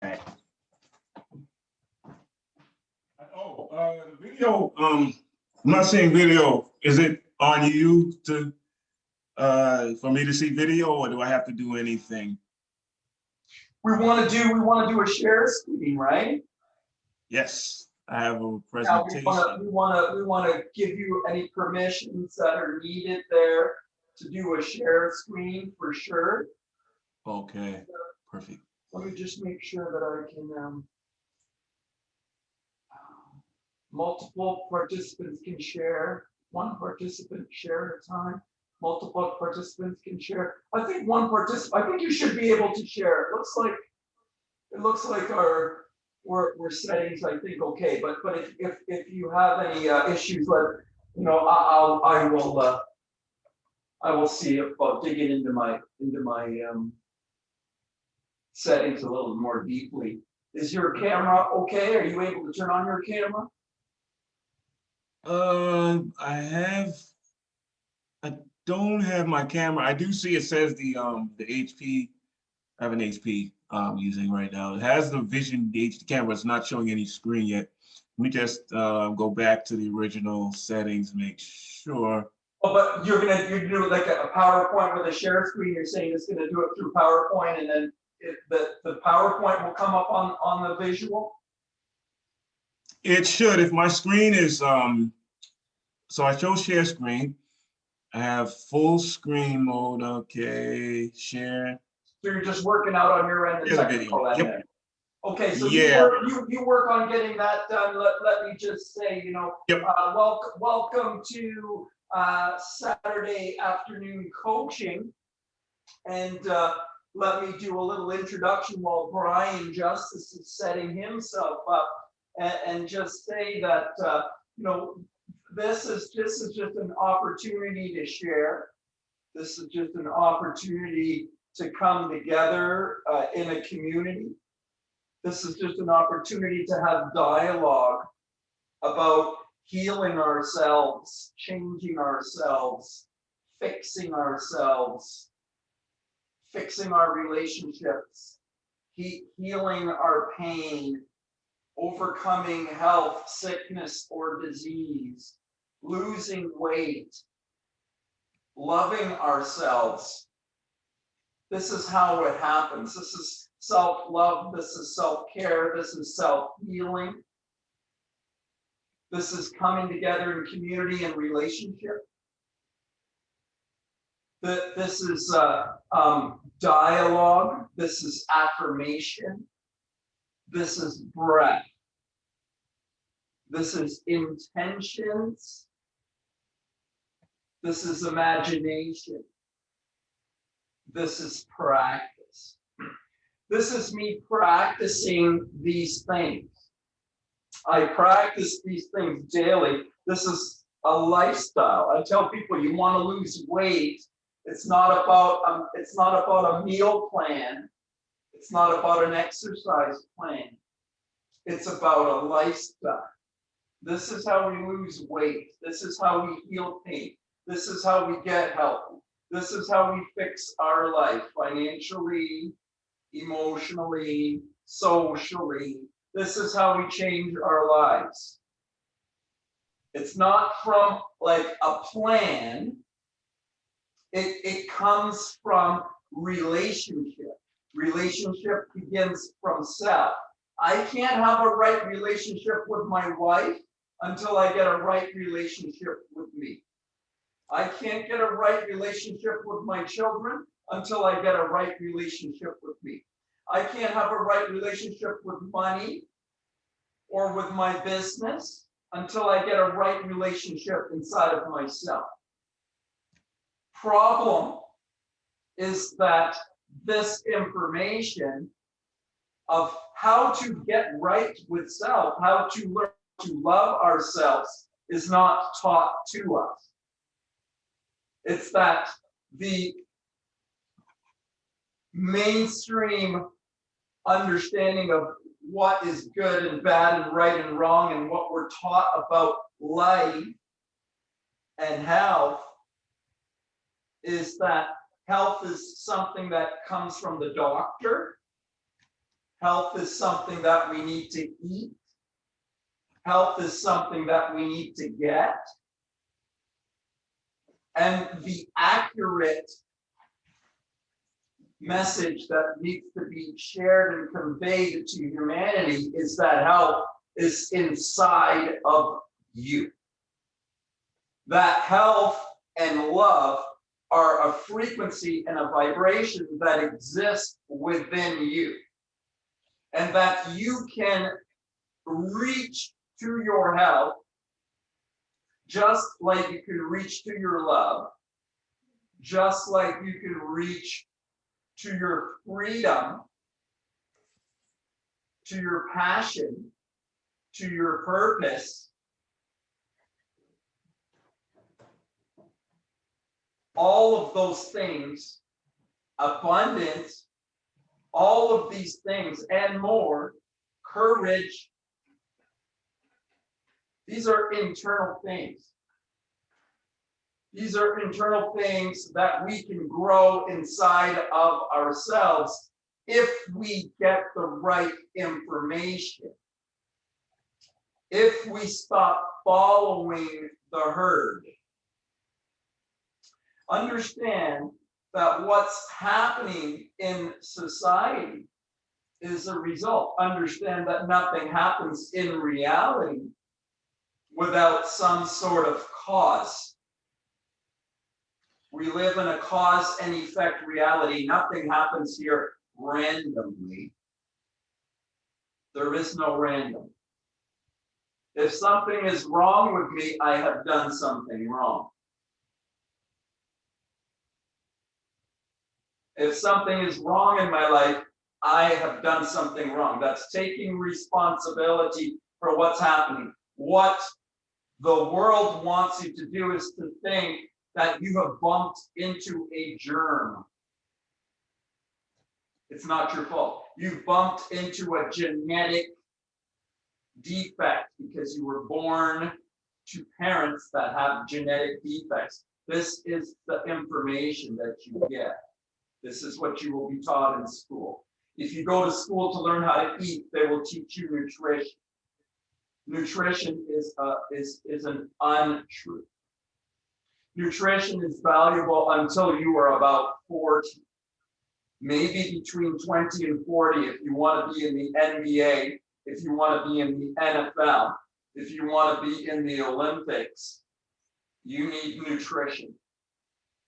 Okay. The video, I'm not seeing video. Is it on you to, for me to see video, or do I have to do anything? We want to do a share screen, right? Yes, I have a Now presentation. we want to give you any permissions that are needed there to do a share screen for sure. Okay, perfect. Let me just make sure that I can, multiple participants can share. One participant share at a time. Multiple participants can share. I think you should be able to share. It looks like we're settings, I think, okay. But if you have any issues, I will see about digging into my settings a little more deeply. Is your camera okay? Are you able to turn on your camera? I don't have my camera. I do see it says the HP. I have an HP using right now. It has the Vision HD camera. It's not showing any screen yet. Let me just go back to the original settings, make sure. Oh, but you're do like a PowerPoint with a share screen. You're saying it's gonna do it through PowerPoint, and then the PowerPoint will come up on the visual. It should. If my screen is so I show share screen. I have full screen mode. Okay, share. So you're just working out on your end the Here's a technical video. end. Yep. Okay, so Yeah. you work on getting that done. Let me just say, Yep. welcome to Saturday afternoon coaching, and let me do a little introduction while Bryan Justice is setting himself up, and just say that this is just an opportunity to share. This is just an opportunity to come together in a community. This is just an opportunity to have dialogue about healing ourselves, changing ourselves, fixing ourselves, fixing our relationships, healing our pain, overcoming health, sickness, or disease, losing weight, loving ourselves. This is how it happens. This is self-love. This is self-care. This is self-healing. This is coming together in community and relationship. This is dialogue. This is affirmation. This is breath. This is intentions. This is imagination. This is practice. This is me practicing these things. I practice these things daily. This is a lifestyle. I tell people, you want to lose weight. It's not about a meal plan. It's not about an exercise plan. It's about a lifestyle. This is how we lose weight. This is how we heal pain. This is how we get healthy. This is how we fix our life financially, emotionally, socially. This is how we change our lives. It's not from like a plan. It comes from relationship. Relationship begins from self. I can't have a right relationship with my wife until I get a right relationship with me. I can't get a right relationship with my children until I get a right relationship with me. I can't have a right relationship with money or with my business until I get a right relationship inside of myself. Problem is that this information of how to get right with self, how to learn to love ourselves, is not taught to us. It's that the mainstream understanding of what is good and bad and right and wrong and what we're taught about life and health is that health is something that comes from the doctor. Health is something that we need to eat. Health is something that we need to get. And the accurate message that needs to be shared and conveyed to humanity is that health is inside of you. That health and love are a frequency and a vibration that exists within you. And that you can reach to your health just like you can reach to your love, just like you can reach to your freedom, to your passion, to your purpose. All of those things, abundance, all of these things and more, courage, these are internal things. These are internal things that we can grow inside of ourselves if we get the right information. If we stop following the herd. Understand that what's happening in society is a result. Understand that nothing happens in reality without some sort of cause. We live in a cause and effect reality. Nothing happens here randomly. There is no random. If something is wrong with me, I have done something wrong. If something is wrong in my life, I have done something wrong. That's taking responsibility for what's happening. What the world wants you to do is to think that you have bumped into a germ. It's not your fault. You bumped into a genetic defect because you were born to parents that have genetic defects. This is the information that you get. This is what you will be taught in school. If you go to school to learn how to eat, they will teach you nutrition. Nutrition is an untruth. Nutrition is valuable until you are about 40. Maybe between 20 and 40 if you want to be in the NBA, if you want to be in the NFL, if you want to be in the Olympics, you need nutrition.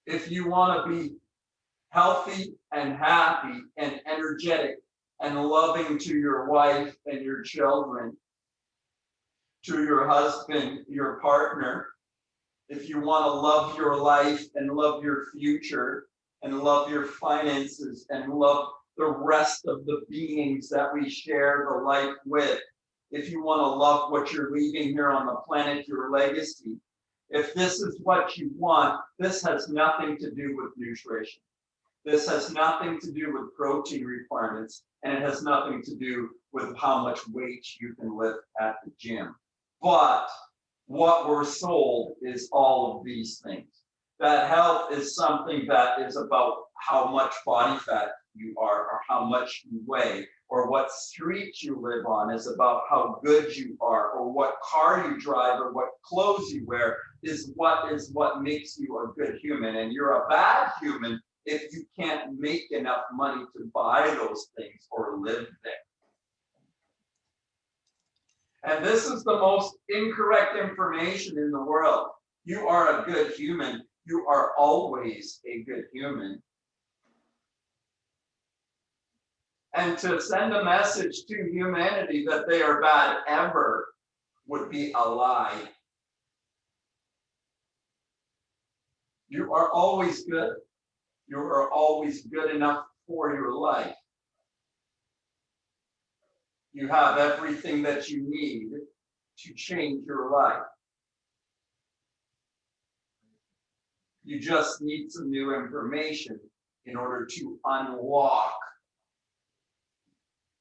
If you want to be healthy and happy and energetic and loving to your wife and your children, to your husband, your partner, if you want to love your life and love your future and love your finances and love the rest of the beings that we share the life with, if you want to love what you're leaving here on the planet, your legacy, if this is what you want, this has nothing to do with nutrition. This has nothing to do with protein requirements, and it has nothing to do with how much weight you can lift at the gym. But what we're sold is all of these things. That health is something that is about how much body fat you are, or how much you weigh, or what street you live on is about how good you are, or what car you drive, or what clothes you wear is what makes you a good human. And you're a bad human if you can't make enough money to buy those things or live there. And this is the most incorrect information in the world. You are a good human. You are always a good human. And to send a message to humanity that they are bad ever would be a lie. You are always good. You are always good enough for your life. You have everything that you need to change your life. You just need some new information in order to unlock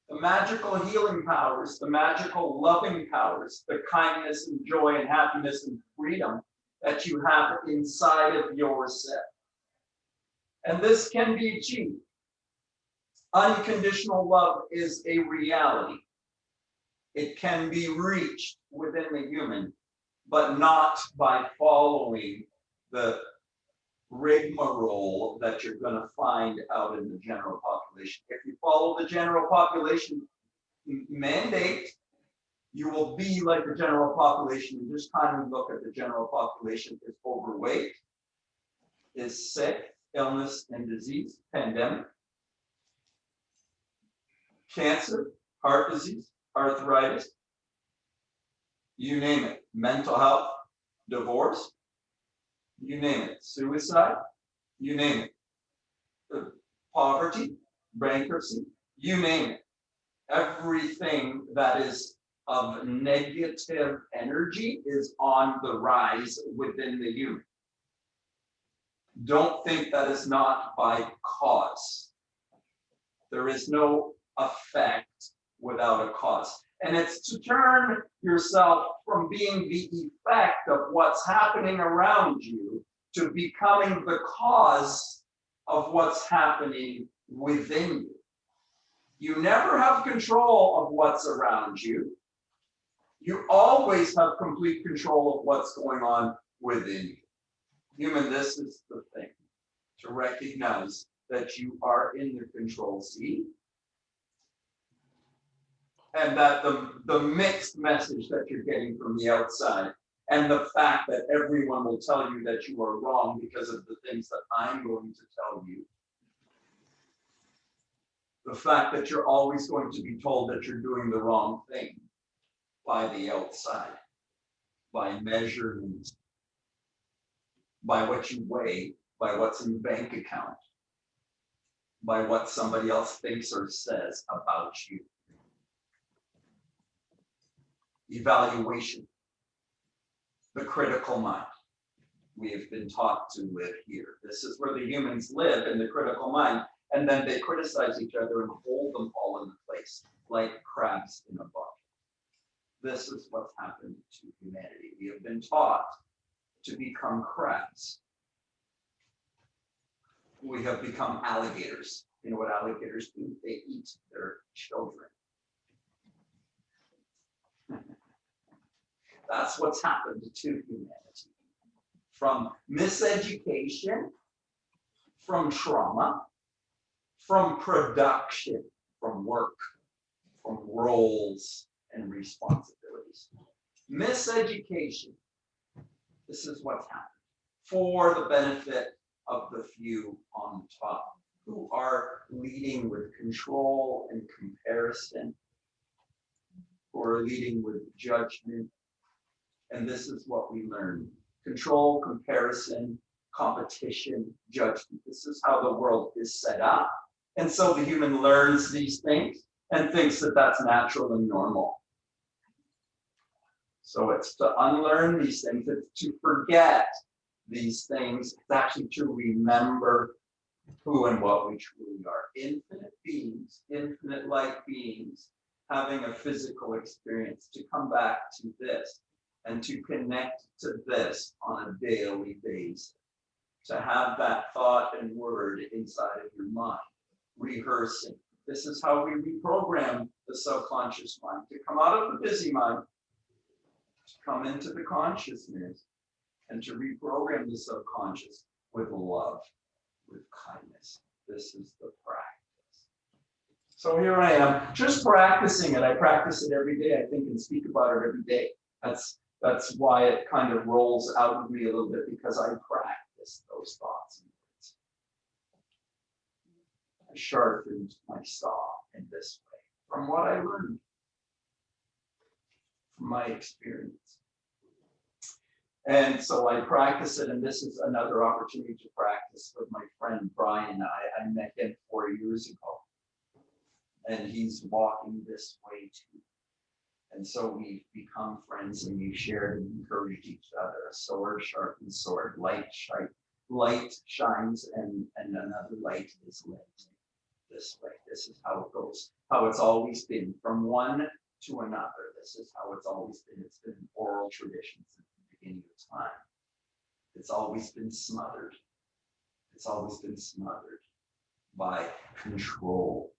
the magical healing powers, the magical loving powers, the kindness and joy and happiness and freedom that you have inside of yourself. And this can be achieved Unconditional love is a reality. It can be reached within the human, but not by following the rigmarole that you're going to find out in the general population. If you follow the general population mandate, you will be like the general population. And just kind of look at the general population is overweight, is sick, illness and disease, pandemic, cancer, heart disease, arthritis, you name it, mental health, divorce, you name it, suicide, you name it, poverty, bankruptcy, you name it. Everything that is of negative energy is on the rise within the human. Don't think that is not by cause. There is no effect without a cause. And it's to turn yourself from being the effect of what's happening around you to becoming the cause of what's happening within you. You never have control of what's around you. You always have complete control of what's going on within you. Human, this is the thing, to recognize that you are in the control seat, and that the mixed message that you're getting from the outside, and the fact that everyone will tell you that you are wrong because of the things that I'm going to tell you, the fact that you're always going to be told that you're doing the wrong thing by the outside, by measurements, by what you weigh, by what's in the bank account, by what somebody else thinks or says about you. Evaluation, the critical mind. We have been taught to live here. This is where the humans live, in the critical mind, and then they criticize each other and hold them all in place like crabs in a bucket. This is what's happened to humanity. We have been taught to become crabs. We have become alligators. You know what alligators do? They eat their children. That's what's happened to humanity. From miseducation, from trauma, from production, from work, from roles and responsibilities. Miseducation. This is what's happened for the benefit of the few on top, who are leading with control and comparison, who are leading with judgment. And this is what we learn: control, comparison, competition, judgment. This is how the world is set up. And so the human learns these things and thinks that that's natural and normal. So it's to unlearn these things, it's to forget these things, it's actually to remember who and what we truly are. Infinite beings, infinite light beings, having a physical experience, to come back to this and to connect to this on a daily basis, to have that thought and word inside of your mind, rehearsing. This is how we reprogram the subconscious mind, to come out of the busy mind, to come into the consciousness, and to reprogram the subconscious with love, with kindness. This is the practice. So here I am, just practicing it. I practice it every day, I think, and speak about it every day. That's why it kind of rolls out of me a little bit, because I practice those thoughts and words. I sharpened my saw in this way, from what I learned, from my experience. And so I practice it, and this is another opportunity to practice with my friend Bryan. I met him 4 years ago, and he's walking this way too. And so we've become friends, and we've shared and encouraged each other. A sword sharpens sword, light shines, and another light is lit this way. This is how it goes, how it's always been, from one to another. This is how it's always been. It's been an oral tradition since the beginning of time. It's always been smothered. It's always been smothered by control,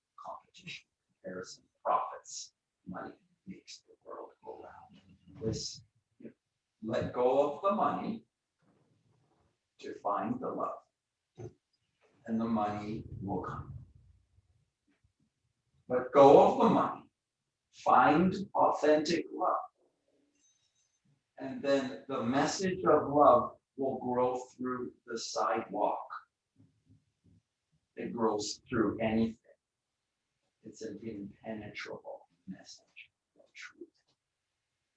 competition, comparison, profits, money makes the world go round. This, let go of the money to find the love, and the money will come. Let go of the money, find authentic love, and then the message of love will grow through the sidewalk. It grows through anything. It's an impenetrable message of truth,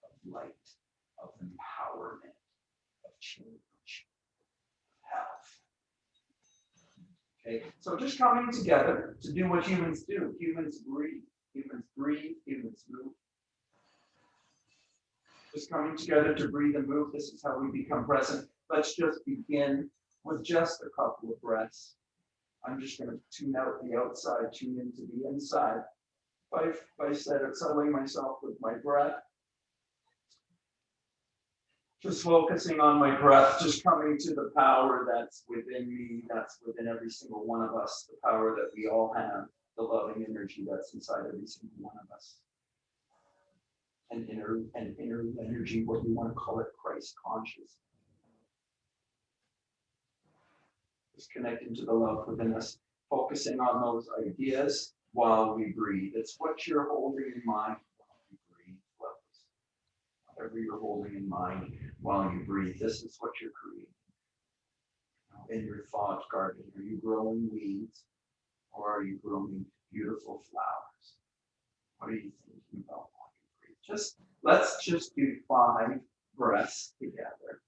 of light, of empowerment, of change, of health. Okay, so just coming together to do what humans do. Humans breathe, humans move. Just coming together to breathe and move. This is how we become present. Let's just begin with just a couple of breaths. I'm just going to tune out the outside, tune into the inside. By settling myself with my breath. Just focusing on my breath, just coming to the power that's within me, that's within every single one of us, the power that we all have, the loving energy that's inside every single one of us. An inner energy, what you want to call it, Christ conscious. Just connecting to the love within us, focusing on those ideas while we breathe. It's what you're holding in mind while you breathe. Whatever you're holding in mind while you breathe, this is what you're creating. In your thought garden, are you growing weeds or are you growing beautiful flowers? What are you thinking about while you breathe? Let's just do 5 breaths together.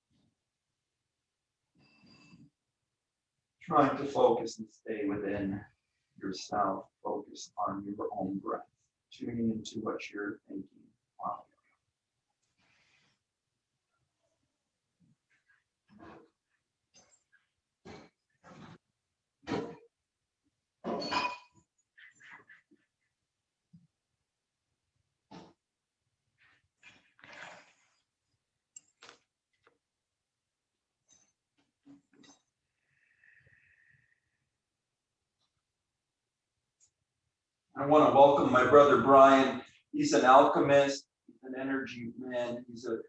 Trying to focus and stay within yourself, focus on your own breath, tuning into what you're thinking. Wow. I want to welcome my brother Bryan. He's an alchemist, he's an energy man, he's a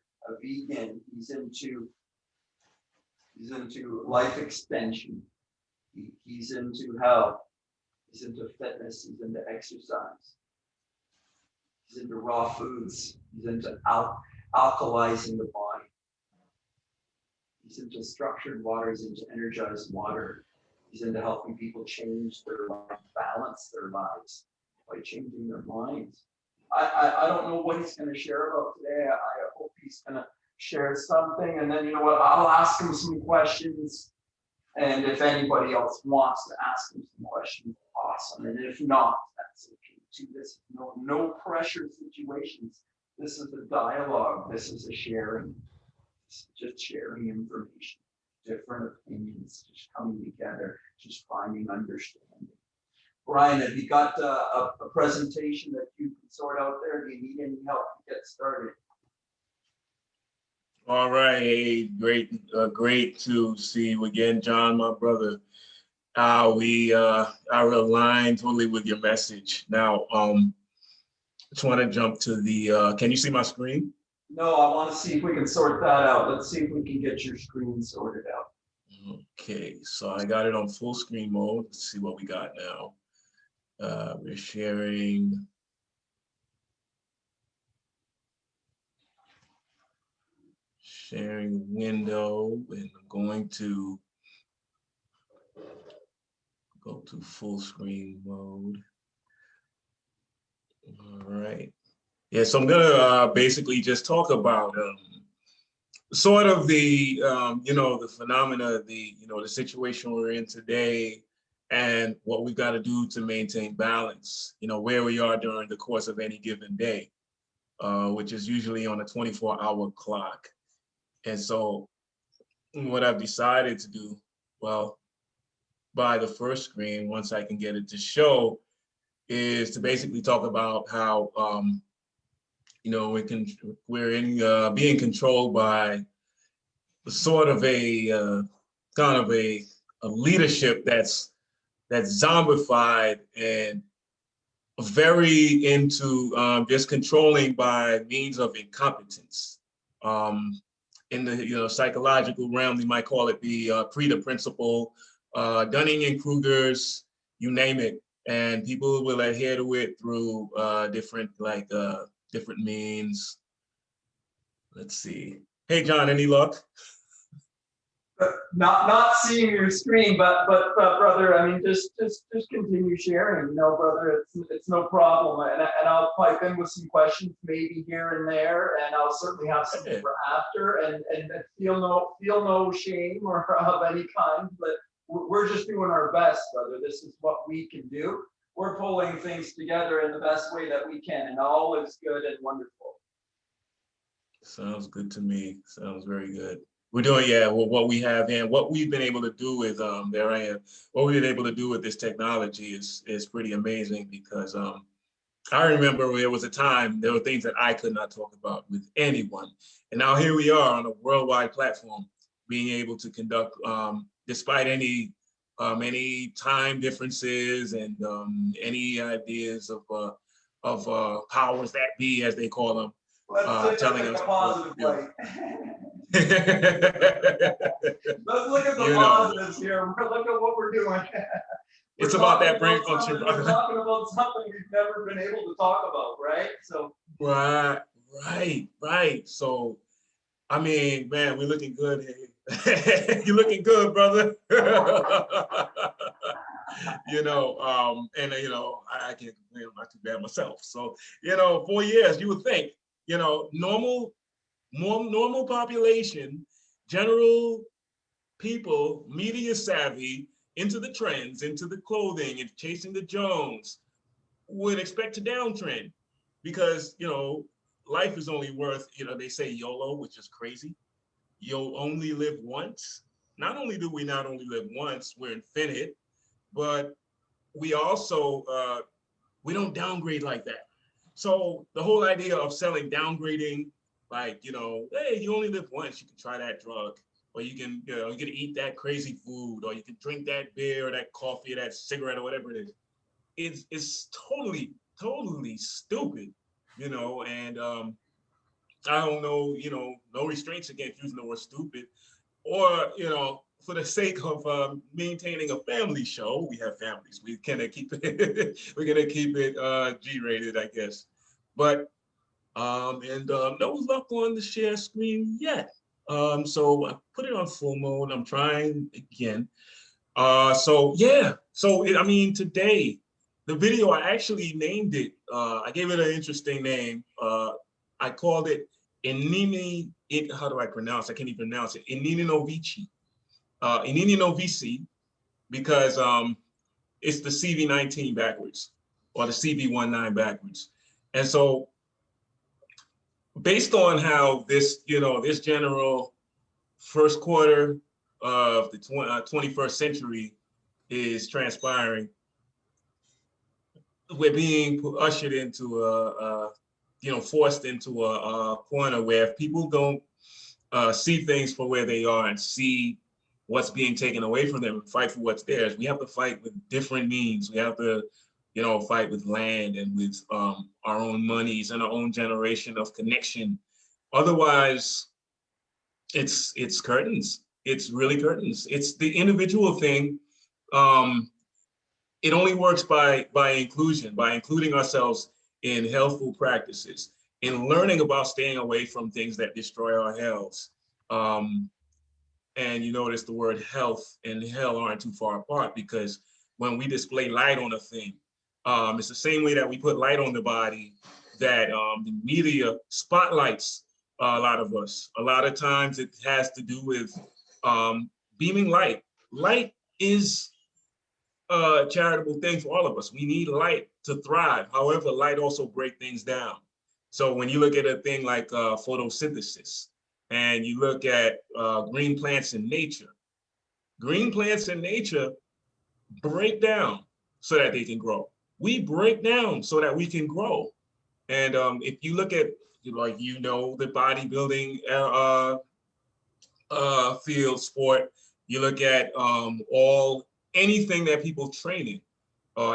vegan, he's into life extension, he's into health, he's into fitness, he's into exercise, he's into raw foods, he's into alkalizing the body, he's into structured water, he's into energized water, he's into helping people change their life, balance their lives by changing their minds. I don't know what he's going to share about today. I hope he's going to share something, and then you know what, I'll ask him some questions, and if anybody else wants to ask him some questions, awesome, and if not, that's okay too. This is no pressure situations. This is a dialogue. This is a sharing. It's just sharing information, different opinions, just coming together, just finding understanding. Bryan, have you got a presentation that you can sort out there? Do you need any help to get started? All right, hey, great to see you again, John, my brother. We are aligned totally with your message. Now, just want to jump to the. Can you see my screen? No, I want to see if we can sort that out. Let's see if we can get your screen sorted out. Okay, so I got it on full screen mode. Let's see what we got now. We're sharing. Sharing window, and I'm going to go to full screen mode. All right. Yeah, so I'm gonna basically just talk about sort of the the phenomena, the situation we're in today, and what we've got to do to maintain balance. Where we are during the course of any given day, which is usually on a 24-hour clock. And so what I've decided to do, well, by the first screen, once I can get it to show, is to basically talk about how, we're being controlled by sort of a kind of a leadership that's zombified and very into just controlling by means of incompetence. In the psychological realm, they might call it the Preda principle, Dunning and Kruger's, you name it, and people will adhere to it through different different means. Let's see. Hey, John, any luck? Not seeing your screen, but brother, I mean, just continue sharing, brother. It's no problem, and I'll pipe in with some questions maybe here and there, and I'll certainly have some for after, and feel no shame or of any kind, but we're just doing our best, brother. This is what we can do. We're pulling things together in the best way that we can, and all is good and wonderful. Sounds good to me. Sounds very good. We're doing, yeah, well, what we have and what we've been able to do with there I am. What we've been able to do with this technology is pretty amazing because I remember there was a time there were things that I could not talk about with anyone. And now here we are on a worldwide platform being able to conduct despite any time differences and any ideas of powers that be, as they call them. Telling us positive light. Let's look at the positives here. Look at what we're doing. It's about that brain function, brother. We're talking about something we've never been able to talk about, right? So right. So, I mean, man, we're looking good. You're looking good, brother. I can't complain. I'm not too bad myself. So, 4 years, you would think, normal population, general people, media savvy, into the trends, into the clothing, and chasing the Jones, would expect to downtrend because, life is only worth, they say YOLO, which is crazy. You'll only live once. Not only do we not only live once, we're infinite, but we also, we don't downgrade like that. So the whole idea of selling downgrading, like, hey, you only live once, you can try that drug, or you can, you can eat that crazy food, or you can drink that beer or that coffee or that cigarette or whatever it is. It's totally stupid, and I don't know, no restraints against using the word stupid, or, for the sake of maintaining a family show, we have families. We're gonna keep it G-rated, I guess. But no luck on the share screen yet. So I put it on full mode. I'm trying again. So yeah. So today, the video, I actually named it. I gave it an interesting name. I called it Inini. How do I pronounce? I can't even pronounce it. Inini Novici. Inini Novici, because it's the CV19 backwards, or the CV19 backwards. And so based on how this, this general first quarter of the 21st century is transpiring, we're being ushered into forced into a corner where if people don't see things for where they are and see what's being taken away from them and fight for what's theirs, we have to fight with different means. We have to, fight with land and with our own monies and our own generation of connection. Otherwise, it's curtains. It's really curtains. It's the individual thing. It only works by inclusion, by including ourselves in healthful practices, in learning about staying away from things that destroy our health. And you notice the word health and hell aren't too far apart, because when we display light on a thing, it's the same way that we put light on the body that the media spotlights a lot of us. A lot of times it has to do with beaming light. Light is a charitable thing for all of us. We need light to thrive. However, light also breaks things down. So when you look at a thing like photosynthesis, and you look at green plants in nature break down so that they can grow. We break down so that we can grow. And if you look at, the bodybuilding field sport, you look at anything that people train in,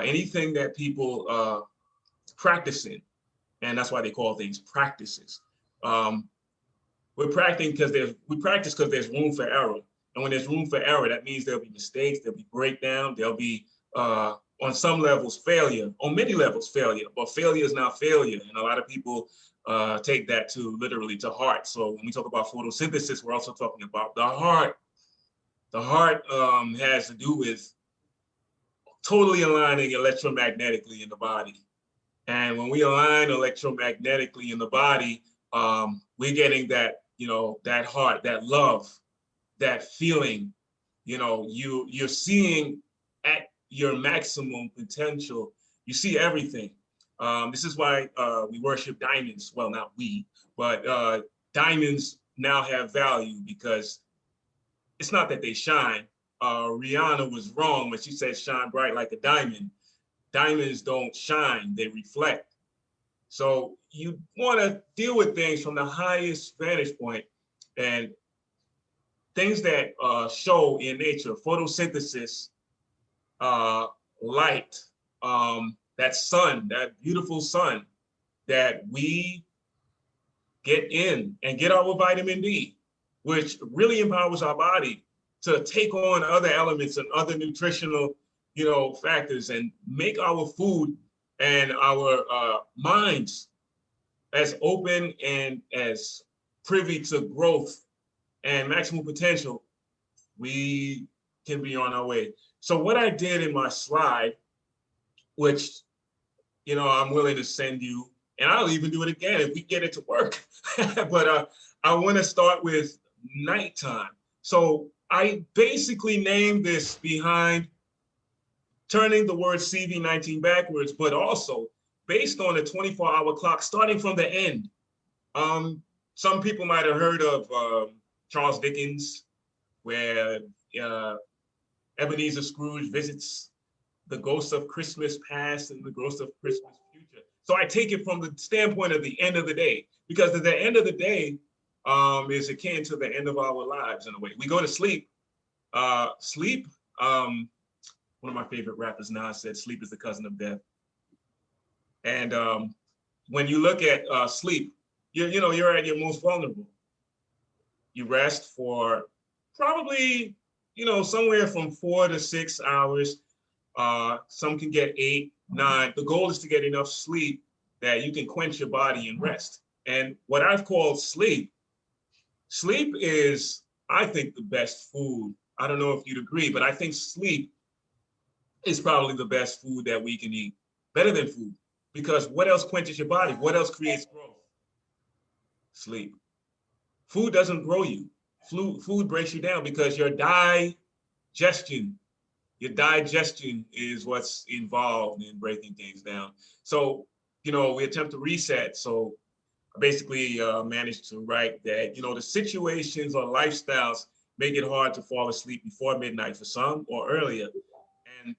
anything that people practicing. And that's why they call things practices. We're practicing because we practice because there's room for error. And when there's room for error, that means there'll be mistakes, there'll be breakdown, there'll be on some levels failure, on many levels failure, but failure is not failure. And a lot of people take that to literally to heart. So when we talk about photosynthesis, we're also talking about the heart. The heart has to do with totally aligning electromagnetically in the body. And when we align electromagnetically in the body, we're getting that, that heart, that love, that feeling, you're seeing at your maximum potential. You see everything. This is why we worship diamonds. Well, not we, but diamonds now have value because it's not that they shine. Rihanna was wrong when she said shine bright like a diamond. Diamonds don't shine, they reflect. So you want to deal with things from the highest vantage point, and things that show in nature, photosynthesis, light, that sun, that beautiful sun that we get in and get our vitamin D, which really empowers our body to take on other elements and other nutritional, factors and make our food and our minds as open and as privy to growth and maximum potential, we can be on our way. So what I did in my slide, which, I'm willing to send you, and I'll even do it again if we get it to work. But I want to start with nighttime. So I basically named this behind turning the word CV19 backwards, but also based on a 24-hour clock, starting from the end. Some people might have heard of Charles Dickens, where Ebenezer Scrooge visits the ghost of Christmas past and the ghost of Christmas future. So I take it from the standpoint of the end of the day, because at the end of the day is akin to the end of our lives in a way. We go to sleep. Sleep, one of my favorite rappers now said, sleep is the cousin of death. And when you look at sleep, you're at your most vulnerable. You rest for probably, somewhere from 4 to 6 hours. Some can get 8, 9. The goal is to get enough sleep that you can quench your body and rest. And what I've called sleep is, I think, the best food. I don't know if you'd agree, but I think sleep is probably the best food that we can eat, better than food. Because what else quenches your body? What else creates growth? Sleep. Food doesn't grow you. Food breaks you down because your digestion is what's involved in breaking things down. So, we attempt to reset. So I basically managed to write that, the situations or lifestyles make it hard to fall asleep before midnight for some or earlier. And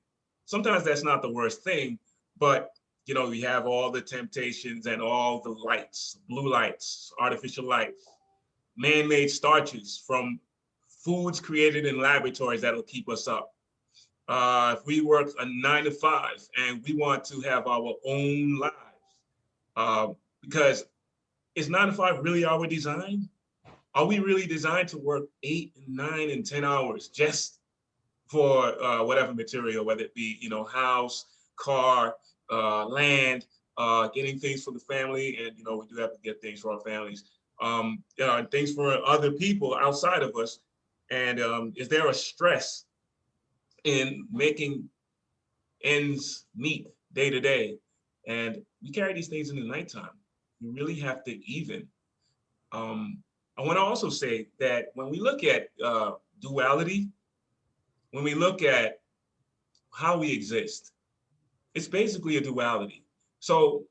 sometimes that's not the worst thing, but we have all the temptations and all the lights, blue lights, artificial lights, man-made starches from foods created in laboratories that'll keep us up. If we work a 9 to 5 and we want to have our own lives, because is 9 to 5 really our design? Are we really designed to work 8 and 9 and 10 hours just for whatever material, whether it be, house, car, land, getting things for the family, and we do have to get things for our families, things for other people outside of us. And is there a stress in making ends meet day to day? And we carry these things in the nighttime. You really have to even. I want to also say that when we look at duality, when we look at how we exist, it's basically a duality. So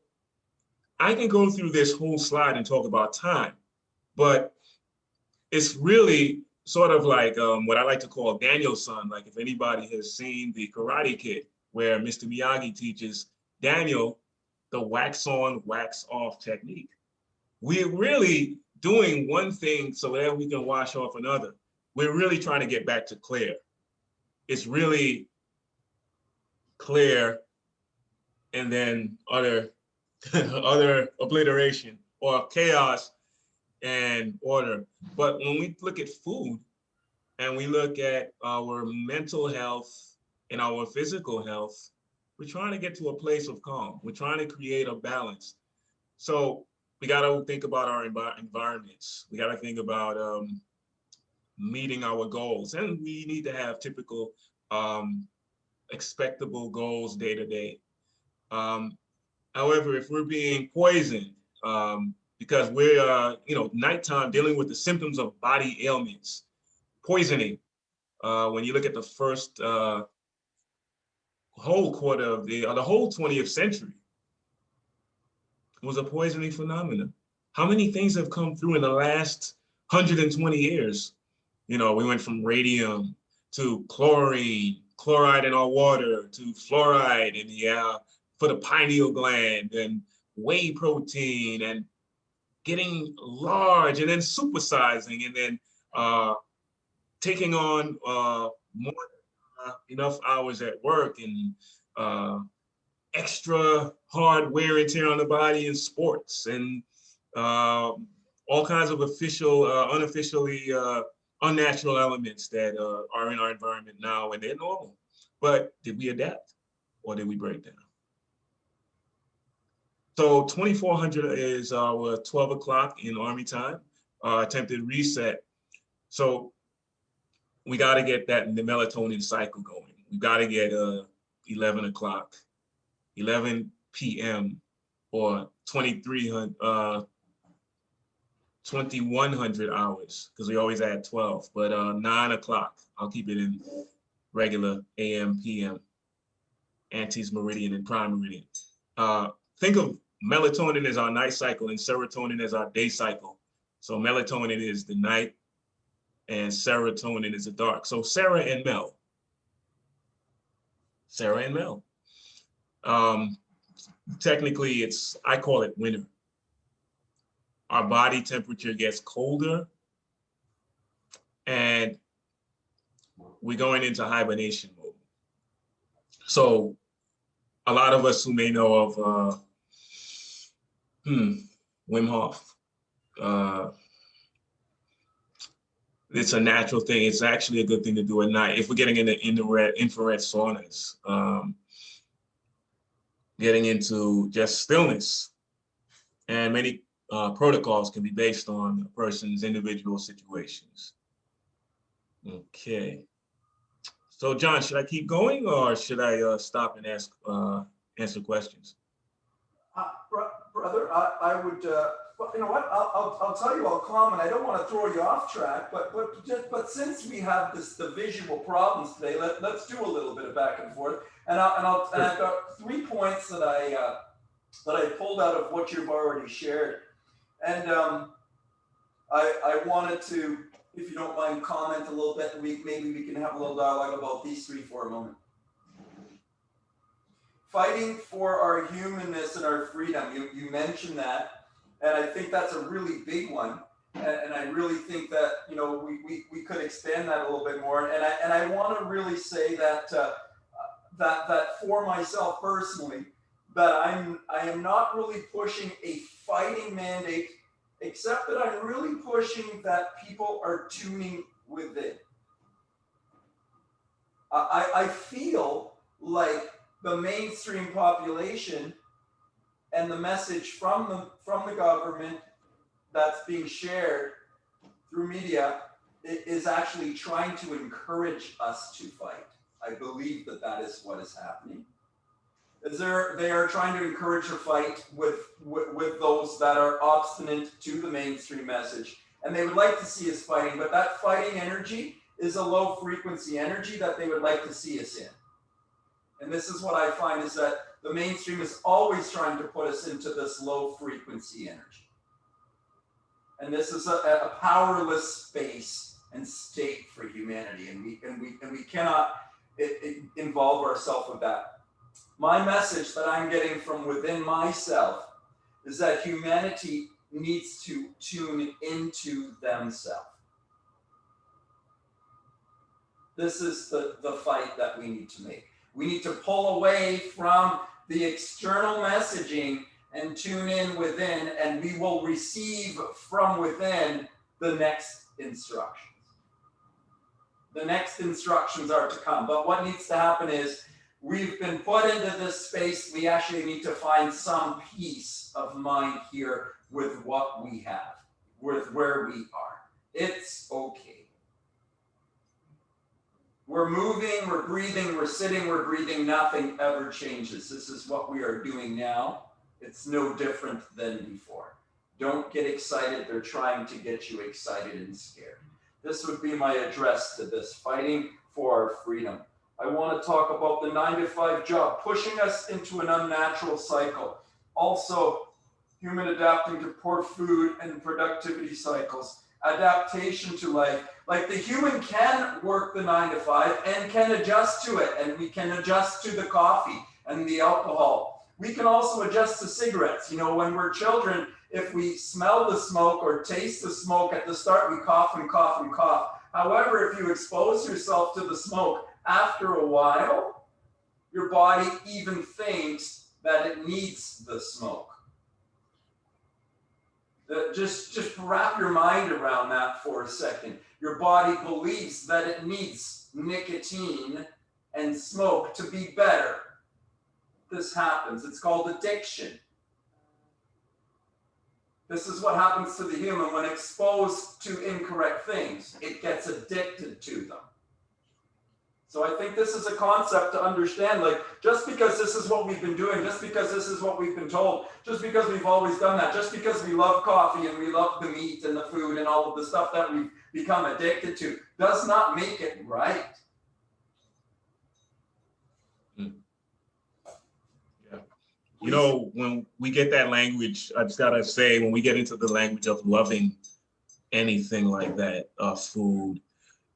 I can go through this whole slide and talk about time, but it's really sort of like what I like to call Daniel-san. Like if anybody has seen the Karate Kid, where Mr. Miyagi teaches Daniel the wax on, wax off technique. We're really doing one thing so that we can wash off another. We're really trying to get back to clear. It's really clear and then utter other obliteration or chaos and order. But when we look at food and we look at our mental health and our physical health, we're trying to get to a place of calm. We're trying to create a balance. So we got to think about our environments. We got to think about meeting our goals, and we need to have typical expectable goals day to day. However, if we're being poisoned, because we're, nighttime dealing with the symptoms of body ailments, poisoning. When you look at the first whole quarter of the whole 20th century, was a poisoning phenomenon. How many things have come through in the last 120 years? We went from radium to chlorine, chloride in our water, to fluoride in the for the pineal gland, and whey protein, and getting large, and then supersizing, and then taking on more enough hours at work, and extra hard wear and tear on the body in sports, and all kinds of unofficially unnatural elements that are in our environment now, and they're normal. But did we adapt, or did we break down? So 2400 is our 12 o'clock in Army time, attempted reset. So we got to get the melatonin cycle going. We got to get 11 o'clock, 11 p.m. or 2100 hours, because we always add 12, but 9 o'clock. I'll keep it in regular AM, PM, antes meridian and prime meridian. Think of melatonin as our night cycle and serotonin as our day cycle. So melatonin is the night and serotonin is the dark. So Sarah and Mel. Technically, I call it winter. Our body temperature gets colder and we're going into hibernation mode. So a lot of us who may know of Wim Hof, it's a natural thing. It's actually a good thing to do at night. If we're getting into infrared saunas, getting into just stillness, and many protocols can be based on a person's individual situations. Okay. So John, should I keep going, or should I stop and answer questions? Brother, I would, well, you know what? I'll tell you, I'll comment. I don't want to throw you off track, but since we have the visual problems today, let's do a little bit of back and forth. And I've got 3 points that I pulled out of what you've already shared, and I wanted to, if you don't mind, comment a little bit. Maybe we can have a little dialogue about these 3 for a moment. Fighting for our humanness and our freedom. You mentioned that, and I think that's a really big one. And I really think that, you know, we could expand that a little bit more. And I want to really say that that for myself personally, that I am not really pushing a fighting mandate, except that I'm really pushing that people are tuning within. I feel like the mainstream population and the message from the government that's being shared through media is actually trying to encourage us to fight. I believe that is what is happening. They are trying to encourage a fight with those that are obstinate to the mainstream message, and they would like to see us fighting, but that fighting energy is a low frequency energy that they would like to see us in. And this is what I find, is that the mainstream is always trying to put us into this low frequency energy. And this is a powerless space and state for humanity, and we cannot involve ourselves with that. My message that I'm getting from within myself is that humanity needs to tune into themselves. This is the fight that we need to make. We need to pull away from the external messaging and tune in within, and we will receive from within the next instructions. The next instructions are to come. But what needs to happen is we've been put into this space. We actually need to find some peace of mind here with what we have, with where we are. It's okay. We're moving, we're breathing, we're sitting, we're breathing. Nothing ever changes. This is what we are doing now. It's no different than before. Don't get excited. They're trying to get you excited and scared. This would be my address to this, fighting for our freedom. I want to talk about the 9-to-5 job, pushing us into an unnatural cycle. Also, human adapting to poor food and productivity cycles, adaptation to life. Like the human can work the 9-to-5 and can adjust to it, and we can adjust to the coffee and the alcohol. We can also adjust to cigarettes. You know, when we're children, if we smell the smoke or taste the smoke at the start, we cough and cough and cough. However, if you expose yourself to the smoke, after a while, your body even thinks that it needs the smoke. Just wrap your mind around that for a second. Your body believes that it needs nicotine and smoke to be better. This happens. It's called addiction. This is what happens to the human when exposed to incorrect things. It gets addicted to them. So I think this is a concept to understand, like, just because this is what we've been doing, just because this is what we've been told, just because we've always done that, just because we love coffee and we love the meat and the food and all of the stuff that we've become addicted to, does not make it right. You know, when we get that language, I just gotta say, when we get into the language of loving anything like that, food,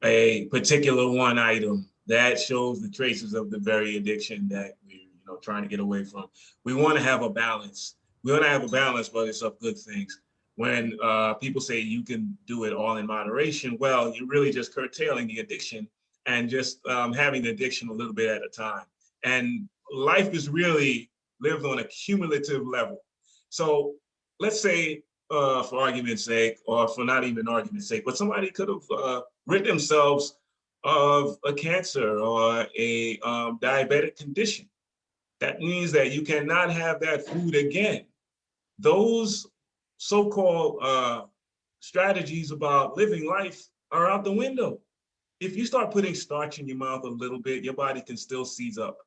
a particular one item, that shows the traces of the very addiction that we're, trying to get away from. We want to have a balance. We want to have a balance, but it's of good things. When people say you can do it all in moderation, well, you're really just curtailing the addiction and just having the addiction a little bit at a time. And life is really lived on a cumulative level. So let's say, for argument's sake, or for not even argument's sake, but somebody could have rid themselves of a cancer or a diabetic condition. That means that you cannot have that food again. Those so-called strategies about living life are out the window. If you start putting starch in your mouth a little bit, your body can still seize up,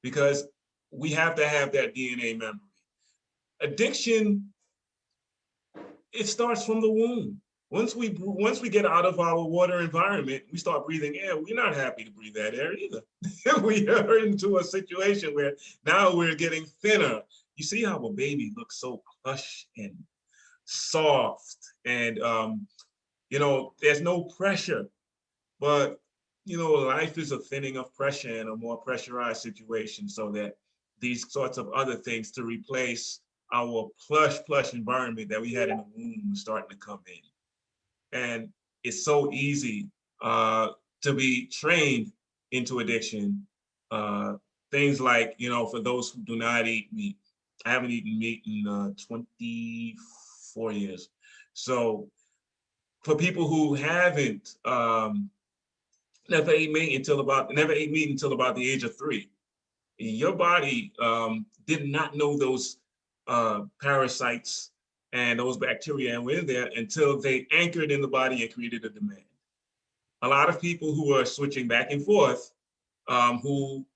because we have to have that DNA memory. Addiction, it starts from the womb. Once we get out of our water environment, we start breathing air. We're not happy to breathe that air either. We are into a situation where now we're getting thinner. You see how a baby looks so plush and soft, and there's no pressure. But life is a thinning of pressure and a more pressurized situation, so that these sorts of other things to replace our plush environment that we had in the womb is starting to come in. And it's so easy to be trained into addiction. Things like, for those who do not eat meat, I haven't eaten meat in 24 years. So for people who haven't never ate meat until about the age of 3, your body did not know those parasites and those bacteria were in there until they anchored in the body and created a demand. A lot of people who are switching back and forth, who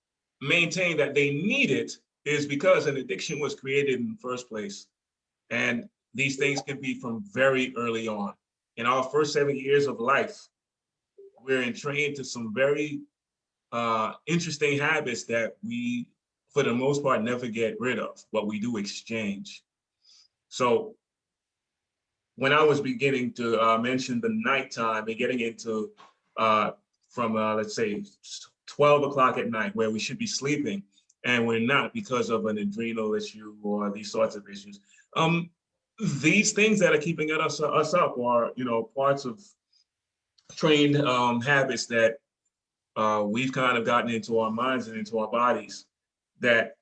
maintain that they need it, is because an addiction was created in the first place. And these things can be from very early on. In our first 7 years of life, we're entrained to some very interesting habits that we, for the most part, never get rid of, but we do exchange. So when I was beginning to mention the nighttime and getting into from let's say 12 o'clock at night, where we should be sleeping and we're not because of an adrenal issue or these sorts of issues. These things that are keeping us up are, parts of trained habits that we've kind of gotten into our minds and into our bodies, that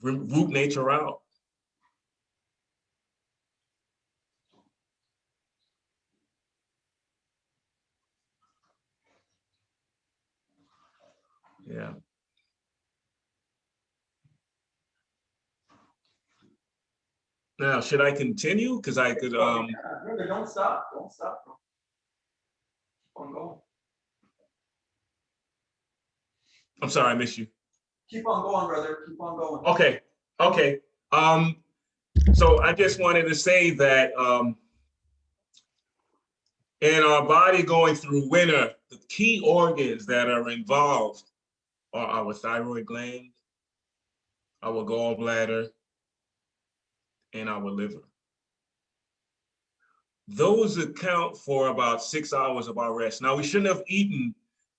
root nature out. Yeah. Now, should I continue? Because I could, Brother, don't stop. Don't stop. Keep on going. I'm sorry, I missed you. Keep on going, brother. Keep on going. Okay, okay. So I just wanted to say that in our body going through winter, the key organs that are involved are our thyroid gland, our gallbladder, and our liver. Those account for about 6 hours of our rest. Now, we shouldn't have eaten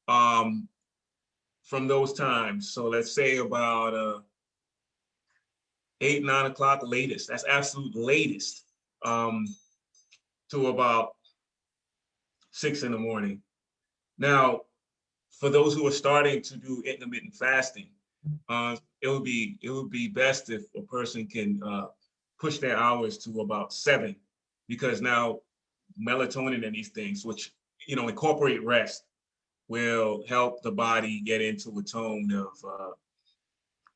from those times. So let's say about 8, 9 o'clock latest. That's absolute latest, to about 6 in the morning. Now, for those who are starting to do intermittent fasting, it would be best if a person can push their hours to about 7, because now melatonin and these things, which incorporate rest, will help the body get into a tone of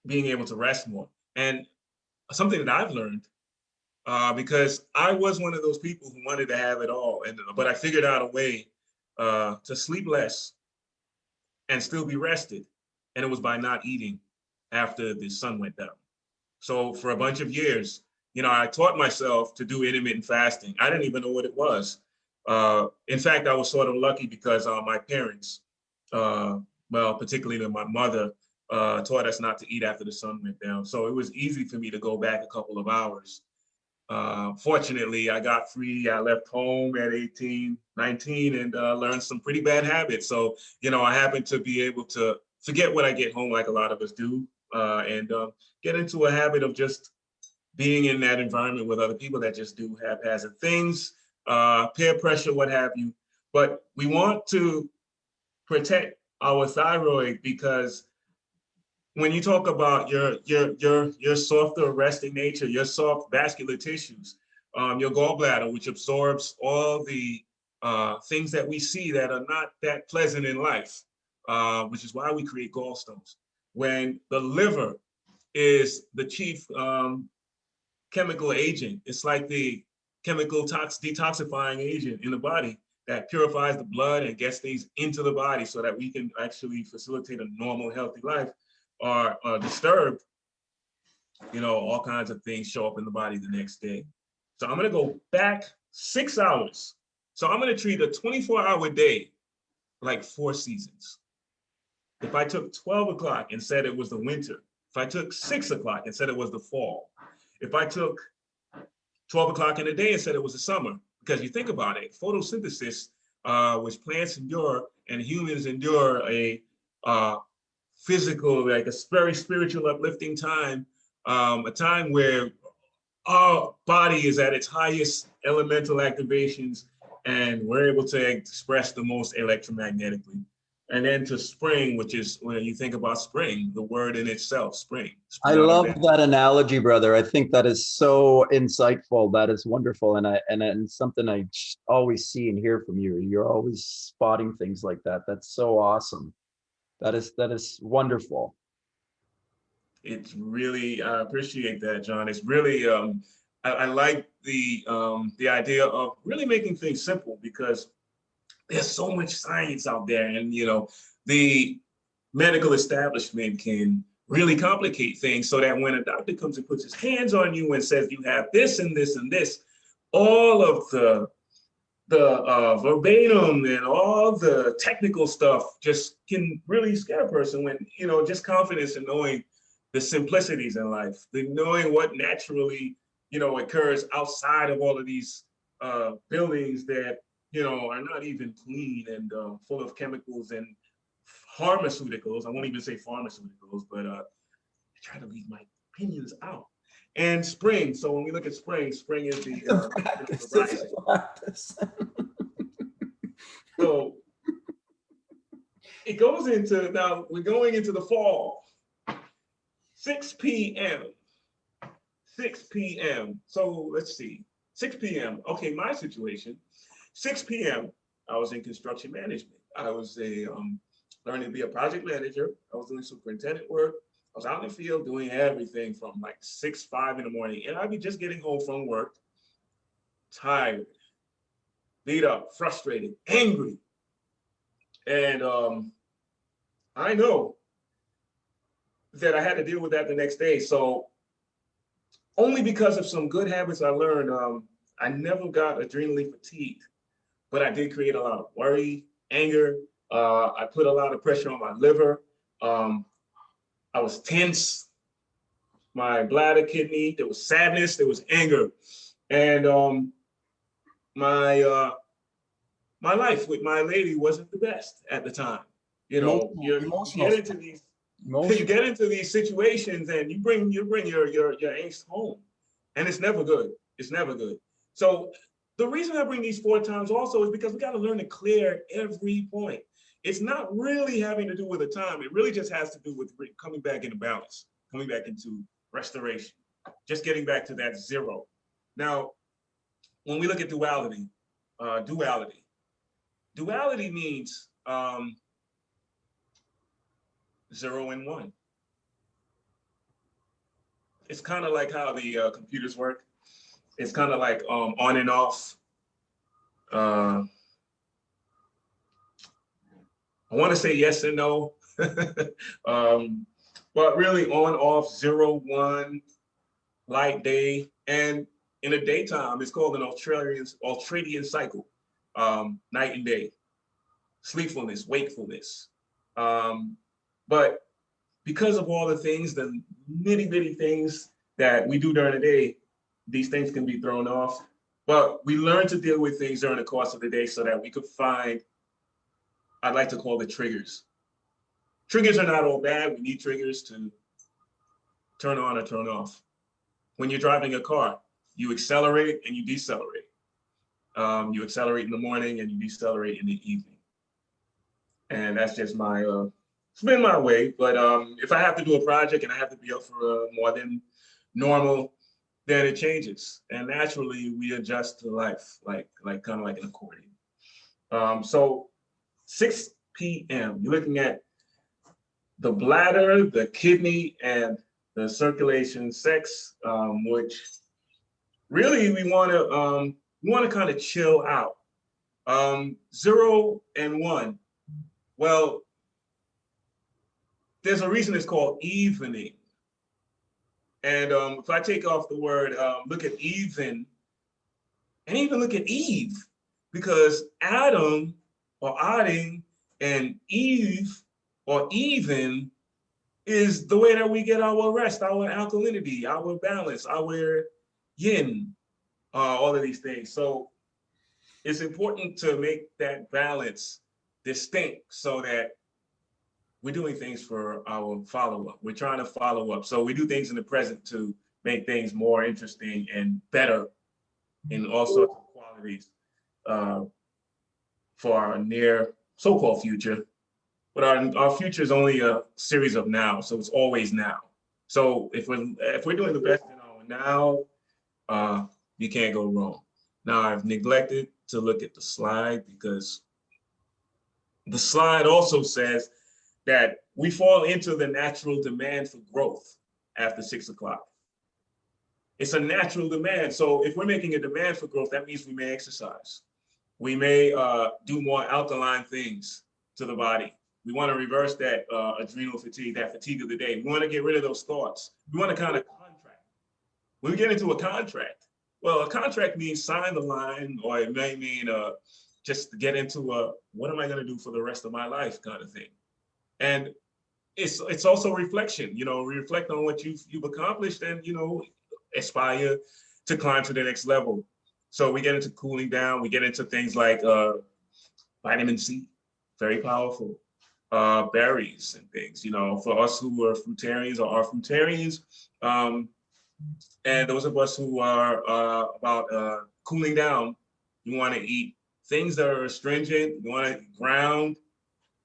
being able to rest more. And something that I've learned, because I was one of those people who wanted to have it all, but I figured out a way to sleep less and still be rested. And it was by not eating after the sun went down. So for a bunch of years, I taught myself to do intermittent fasting. I didn't even know what it was. In fact, I was sort of lucky because my parents, well, particularly my mother, taught us not to eat after the sun went down. So it was easy for me to go back a couple of hours. Fortunately, I got free. I left home at 18, 19 and learned some pretty bad habits. So, I happened to be able to forget when I get home, like a lot of us do, and get into a habit of just being in that environment with other people that just do haphazard things, peer pressure, what have you. But we want to protect our thyroid, because when you talk about your softer resting nature, your soft vascular tissues, your gallbladder, which absorbs all the things that we see that are not that pleasant in life, which is why we create gallstones. When the liver is the chief chemical agent, it's like the chemical detoxifying agent in the body that purifies the blood and gets things into the body so that we can actually facilitate a normal, healthy life. Are disturbed, all kinds of things show up in the body the next day. So I'm going to go back 6 hours. So I'm going to treat a 24-hour day like 4 seasons. If I took 12 o'clock and said it was the winter, if I took 6 o'clock and said it was the fall, if I took 12 o'clock in the day and said it was the summer, because you think about it, photosynthesis, which plants endure and humans endure a physical, like a very spiritual, uplifting time, a time where our body is at its highest elemental activations and we're able to express the most electromagnetically. And then to spring, which is, when you think about spring, the word in itself, spring. I love that analogy, brother. I think that is so insightful. That is wonderful. And something I always see and hear from you. You're always spotting things like that. That's so awesome. That is wonderful. It's really, I appreciate that, John. It's really, I like the idea of really making things simple, because there's so much science out there, and the medical establishment can really complicate things, so that when a doctor comes and puts his hands on you and says you have this and this and this, all of the verbatim and all the technical stuff just can really scare a person, when just confidence in knowing the simplicities in life, the knowing what naturally occurs outside of all of these buildings that are not even clean and full of chemicals and pharmaceuticals. I won't even say pharmaceuticals, but I try to leave my opinions out. And spring. So when we look at spring, spring is the Practice. So it goes into, now we're going into the fall. 6 p.m. 6 p.m. So let's see. 6 p.m. Okay, my situation. 6 p.m. I was in construction management. I was learning to be a project manager. I was doing superintendent work. I was out in the field doing everything from like 6, 5 in the morning. And I'd be just getting home from work, tired, beat up, frustrated, angry. And I know that I had to deal with that the next day. So only because of some good habits I learned, I never got adrenally fatigued, but I did create a lot of worry, anger. I put a lot of pressure on my liver. I was tense, my bladder, kidney, there was sadness, there was anger. And my my life with my lady wasn't the best at the time. You know, Emotional get into these you emotion. get into these situations and you bring your angst home, and it's never good. It's never good. So the reason I bring these 4 times also is because we got to learn to clear every point. It's not really having to do with the time. It really just has to do with coming back into balance, coming back into restoration, just getting back to that zero. Now, when we look at duality, duality means 0 and 1. It's kind of like how the computers work. It's kind of like on and off. I want to say yes and no, but really on, off, 0, 1, light, day. And in the daytime, it's called an ultradian cycle, night and day, sleepfulness, wakefulness. But because of all the things, the nitty bitty things that we do during the day, these things can be thrown off. But we learn to deal with things during the course of the day so that we could find, I'd like to call it triggers. Triggers are not all bad. We need triggers to turn on or turn off. When you're driving a car, you accelerate and you decelerate. You accelerate in the morning and you decelerate in the evening. And that's just my, it's been my way. But if I have to do a project and I have to be up for more than normal, then it changes. And naturally we adjust to life, like kind of like an accordion. So 6 p.m., you're looking at the bladder, the kidney, and the circulation, sex, which really we want to kind of chill out. 0 and 1. Well, there's a reason it's called evening. And if I take off the word, look at even, and even look at Eve, because Adam or adding and Eve or even is the way that we get our rest, our alkalinity, our balance, our yin, all of these things. So it's important to make that balance distinct so that we're doing things for our follow-up. We're trying to follow up. So we do things in the present to make things more interesting and better in all sorts of qualities for our near so-called future. But our future is only a series of now, so it's always now. So if we're doing the best in our now, you can't go wrong. Now I've neglected to look at the slide because the slide also says that we fall into the natural demand for growth after 6 o'clock. It's a natural demand. So if we're making a demand for growth, that means we may exercise. We may do more alkaline things to the body. We want to reverse that adrenal fatigue, that fatigue of the day. We want to get rid of those thoughts. We want to kind of contract. When we get into a contract, well, a contract means sign the line, or it may mean just get into a, what am I going to do for the rest of my life kind of thing. And it's also reflection, reflect on what you've accomplished and, aspire to climb to the next level. So we get into cooling down, we get into things like vitamin C, very powerful, berries and things, for us who are fruitarians or are fruitarians, and those of us who are about cooling down, you want to eat things that are astringent, you want to ground.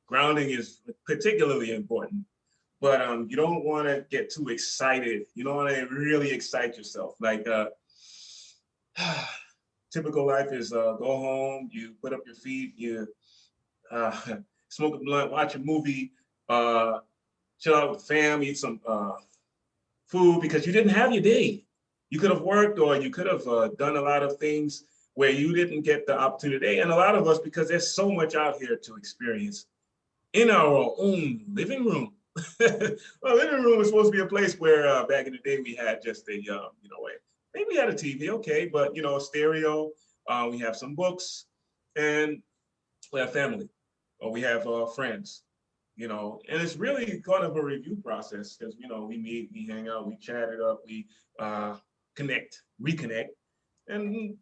Grounding is particularly important. but you don't want to get too excited. You don't want to really excite yourself. Like typical life is go home, you put up your feet, you uh, smoke a blunt, watch a movie, chill out with the fam, eat some food because you didn't have your day. You could have worked or you could have done a lot of things where you didn't get the opportunity. And a lot of us, because there's so much out here to experience in our own living room. Well, living room is supposed to be a place where back in the day we had just a, maybe we had a TV, okay, but a stereo. We have some books, and we have family, or we have friends. And it's really kind of a review process because we meet, we hang out, we chat it up, we connect, reconnect, and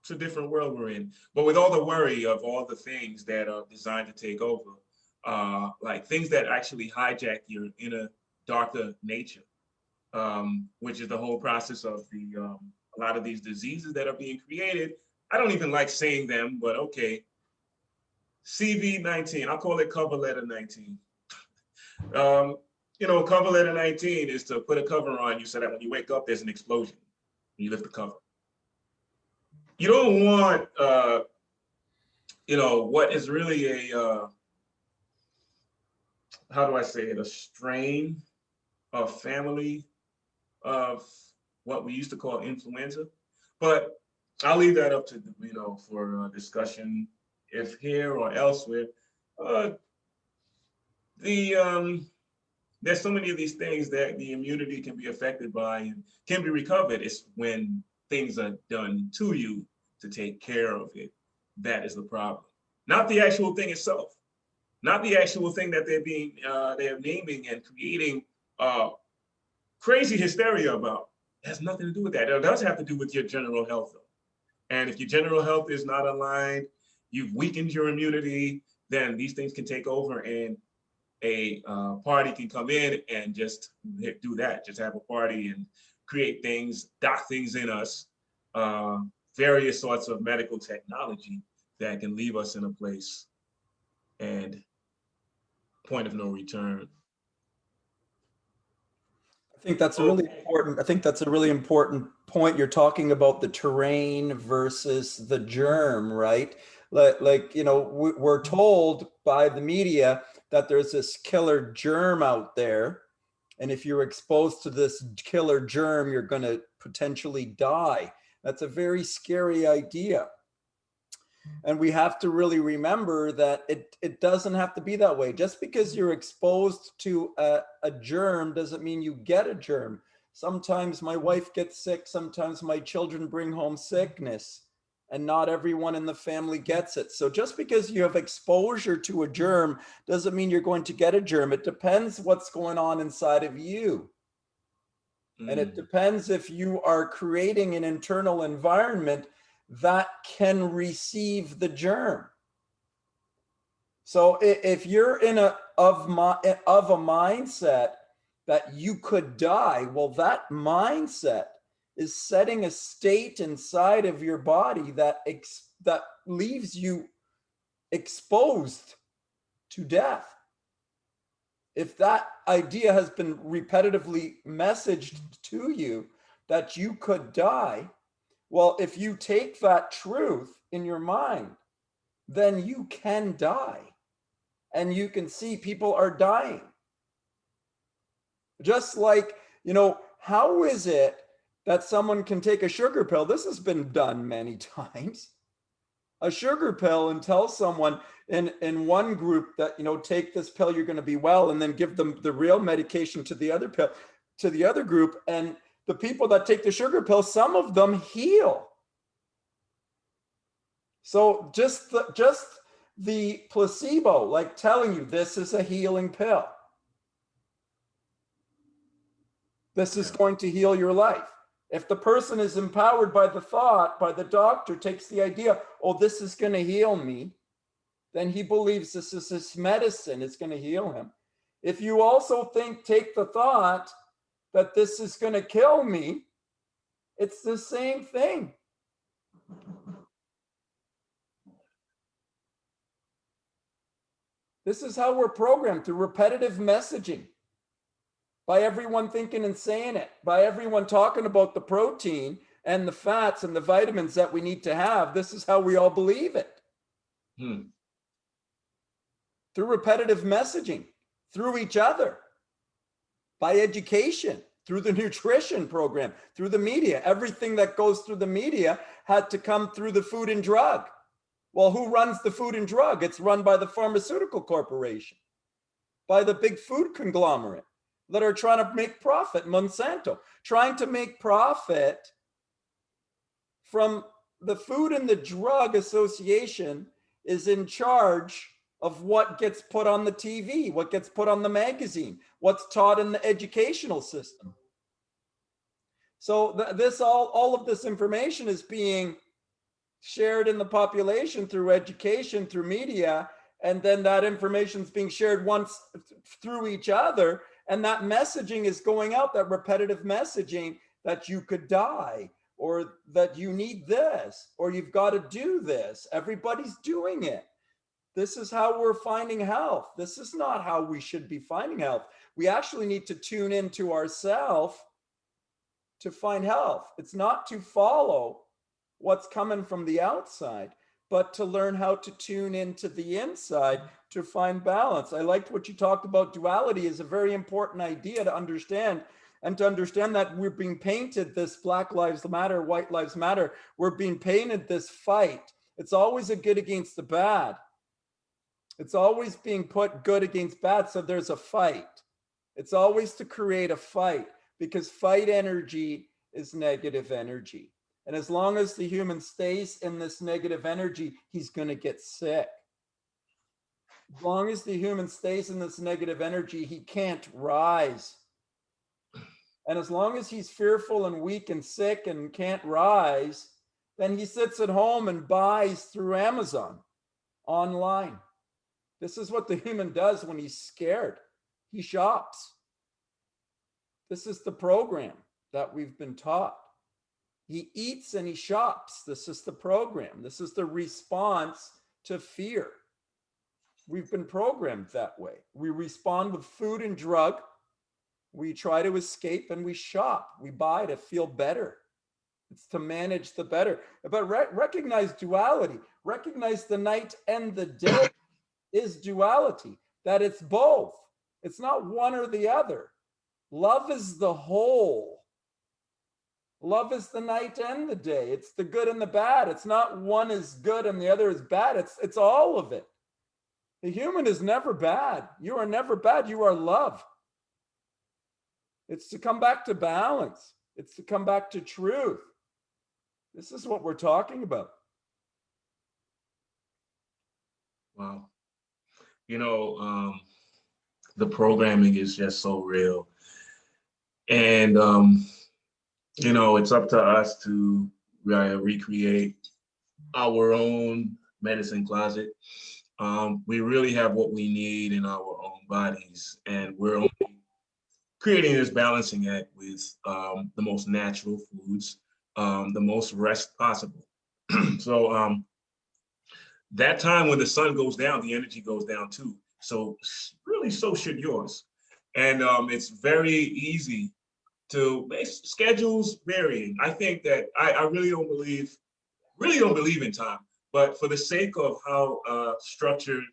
it's a different world we're in. But with all the worry of all the things that are designed to take over, like things that actually hijack your inner darker nature, which is the whole process of a lot of these diseases that are being created. I don't even like saying them, but okay. CV-19, I'll call it cover letter 19. Cover letter 19 is to put a cover on you so that when you wake up, there's an explosion when you lift the cover. You don't want, what is really a, how do I say it, a strain of family of what we used to call influenza. But I'll leave that up to, for discussion, if here or elsewhere. There's so many of these things that the immunity can be affected by and can be recovered. It's when things are done to you to take care of it. That is the problem. Not the actual thing itself. Not the actual thing that they're naming and creating crazy hysteria about. It has nothing to do with that. It does have to do with your general health, though. And if your general health is not aligned, you've weakened your immunity, then these things can take over, and a party can come in and just do that. Just have a party and create things, dock things in us, various sorts of medical technology that can leave us in a place and point of no return. I think that's a really important point. You're talking about the terrain versus the germ, right? We're told by the media that there's this killer germ out there. And if you're exposed to this killer germ, you're going to potentially die. That's a very scary idea. And we have to really remember that it doesn't have to be that way. Just because you're exposed to a germ doesn't mean you get a germ. Sometimes my wife gets sick. Sometimes my children bring home sickness, and not everyone in the family gets it. So just because you have exposure to a germ doesn't mean you're going to get a germ. It depends what's going on inside of you. And it depends if you are creating an internal environment that can receive the germ. So if you're in of a mindset that you could die, well, that mindset is setting a state inside of your body that leaves you exposed to death. If that idea has been repetitively messaged to you that you could die, well, if you take that truth in your mind, then you can die. And you can see people are dying. Just like, how is it that someone can take a sugar pill? This has been done many times. A sugar pill, and tell someone in one group that, take this pill, you're going to be well, and then give them the real medication to the other pill, to the other group. And the people that take the sugar pill, some of them heal. So just the placebo, like telling you this is a healing pill. This is going to heal your life. If the person is empowered by the thought, by the doctor, takes the idea, oh, this is going to heal me, then he believes this is his medicine, it's going to heal him. If you also take the thought that this is going to kill me, it's the same thing. This is how we're programmed, through repetitive messaging, by everyone thinking and saying it, by everyone talking about the protein and the fats and the vitamins that we need to have. This is how we all believe it. Through repetitive messaging, through each other, by education, through the nutrition program, through the media. Everything that goes through the media had to come through the food and drug. Well, who runs the food and drug? It's run by the pharmaceutical corporation, by the big food conglomerate that are trying to make profit. Monsanto, trying to make profit from the Food and the Drug Association, is in charge of what gets put on the TV, what gets put on the magazine, what's taught in the educational system. So all of this information is being shared in the population through education, through media, and then that information is being shared once through each other, and that messaging is going out, that repetitive messaging that you could die, or that you need this, or you've got to do this. Everybody's doing it. This is how we're finding health. This is not how we should be finding health. We actually need to tune into ourselves to find health. It's not to follow what's coming from the outside, but to learn how to tune into the inside to find balance. I liked what you talked about. Duality is a very important idea to understand, and to understand that we're being painted this Black Lives Matter, White Lives Matter. We're being painted this fight. It's always a good against the bad. It's always being put good against bad. So there's a fight. It's always to create a fight, because fight energy is negative energy. And as long as the human stays in this negative energy, he's going to get sick. As long as the human stays in this negative energy, he can't rise. And as long as he's fearful and weak and sick and can't rise, then he sits at home and buys through Amazon online. This is what the human does when he's scared. He shops. This is the program that we've been taught. He eats and he shops. This is the program. This is the response to fear. We've been programmed that way. We respond with food and drug. We try to escape and we shop. We buy to feel better. It's to manage the better. But recognize duality. Recognize the night and the day is duality, that it's both. It's not one or the other. Love is the whole. Love is the night and the day. It's the good and the bad. It's not one is good and the other is bad. It's all of it. The human is never bad. You are never bad. You are love. It's to come back to balance. It's to come back to truth. This is what we're talking about. Wow. You know, the programming is just so real. And, you know, it's up to us to recreate our own medicine closet. We really have what we need in our own bodies, and we're only creating this balancing act with the most natural foods, the most rest possible. So that time when the sun goes down, the energy goes down too. So really, so should yours. And it's very easy to make schedules varying. I think that I really don't believe in time, but for the sake of how structured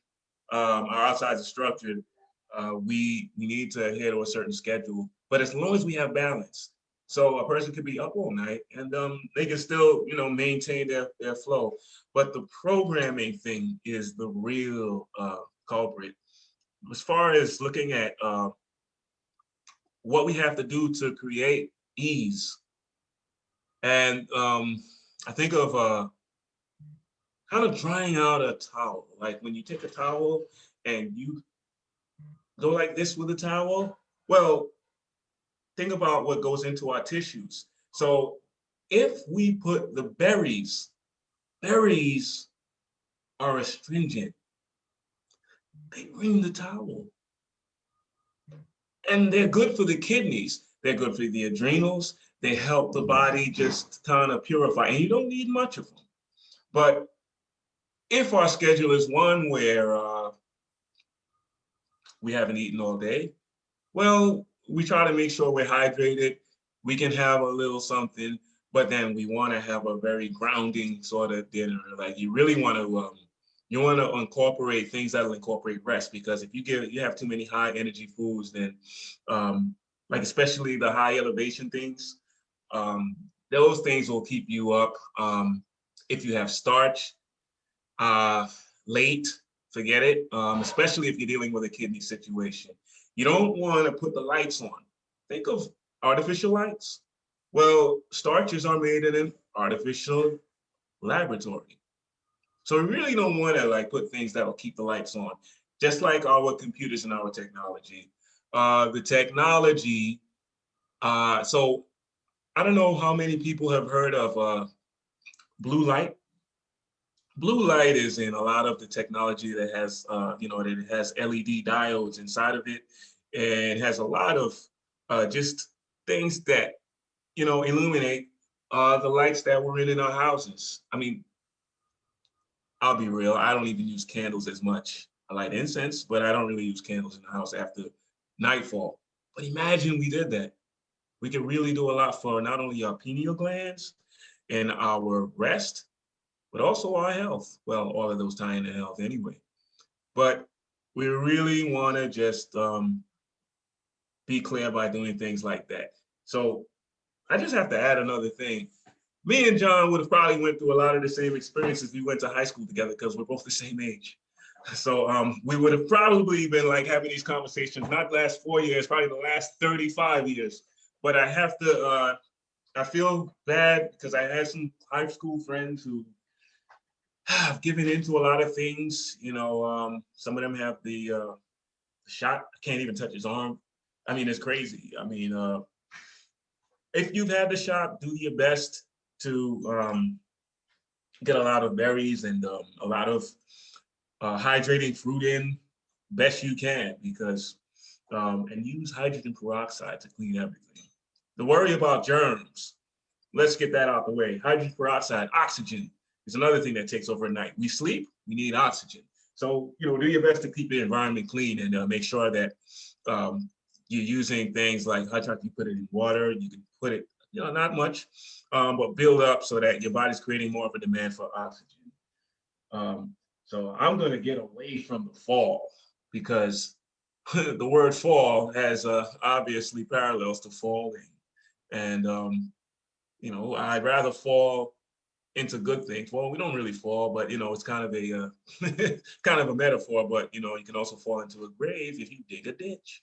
our outsides are structured, we need to adhere to a certain schedule. But as long as we have balance, so a person could be up all night and they can still, you know, maintain their flow. But the programming thing is the real culprit. As far as looking at what we have to do to create ease, and I think of kind of drying out a towel. Like when you take a towel and you go like this with a towel, well, think about what goes into our tissues. So if we put the berries are astringent. They bring the towel. And they're good for the kidneys. They're good for the adrenals. They help the body just kind of purify. And you don't need much of them. But if our schedule is one where we haven't eaten all day. Well, we try to make sure we're hydrated. We can have a little something, but then we want to have a very grounding sort of dinner. Like you really want to you want to incorporate things that'll incorporate rest, because if you have too many high energy foods, then like especially the high elevation things, um, those things will keep you up. If you have starch late, forget it. Especially if you're dealing with a kidney situation, you don't want to put the lights on. Think of artificial lights. Well, starches are made in an artificial laboratory. So we really don't want to like put things that will keep the lights on, just like our computers and our technology. The technology, so I don't know how many people have heard of blue light. Blue light is in a lot of the technology that has, that it has LED diodes inside of it. And it has a lot of just things that, illuminate the lights that we're in our houses. I mean, I'll be real, I don't even use candles as much. I light incense, but I don't really use candles in the house after nightfall. But imagine we did that. We could really do a lot for not only our pineal glands and our rest, but also our health. Well, all of those tie into health anyway. But we really want to just be clear by doing things like that. So I just have to add another thing. Me and John would have probably went through a lot of the same experiences. We went to high school together because we're both the same age. So we would have probably been like having these conversations, not the last 4 years, probably the last 35 years. But I have to, I feel bad because I had some high school friends who have given into a lot of things. Some of them have the shot. I can't even touch his arm. I mean, it's crazy. I mean, if you've had the shot, do your best to get a lot of berries and a lot of hydrating fruit in best you can, because and use hydrogen peroxide to clean everything. The worry about germs, let's get that out the way. Hydrogen peroxide, oxygen is another thing that takes over at night. We sleep, we need oxygen. So, do your best to keep the environment clean and make sure that you're using things like hot chocolate, you put it in water, you can put it, not much, but build up so that your body's creating more of a demand for oxygen. So I'm going to get away from the fall because the word fall has obviously parallels to falling. And, I'd rather fall into good things. Well, we don't really fall, but, it's kind of a kind of a metaphor, but, you can also fall into a grave if you dig a ditch.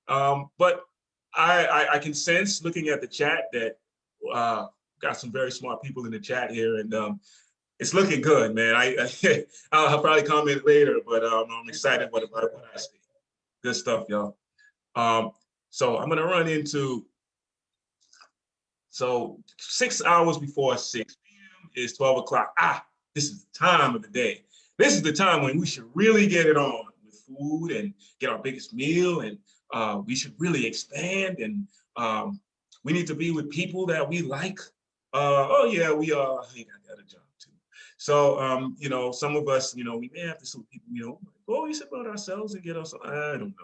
But I can sense looking at the chat that got some very smart people in the chat here, and it's looking good, man. I'll probably comment later, but I'm excited about what I see. Good stuff, y'all. So I'm gonna run into, so 6 hours before 6 p.m. is 12 o'clock. This is the time of the day. This is the time when we should really get it on with food and get our biggest meal, and we should really expand, and we need to be with people that we like. Oh yeah, we are. I think I got a job too. So some of us, we may have to some people, always about ourselves and get us. I don't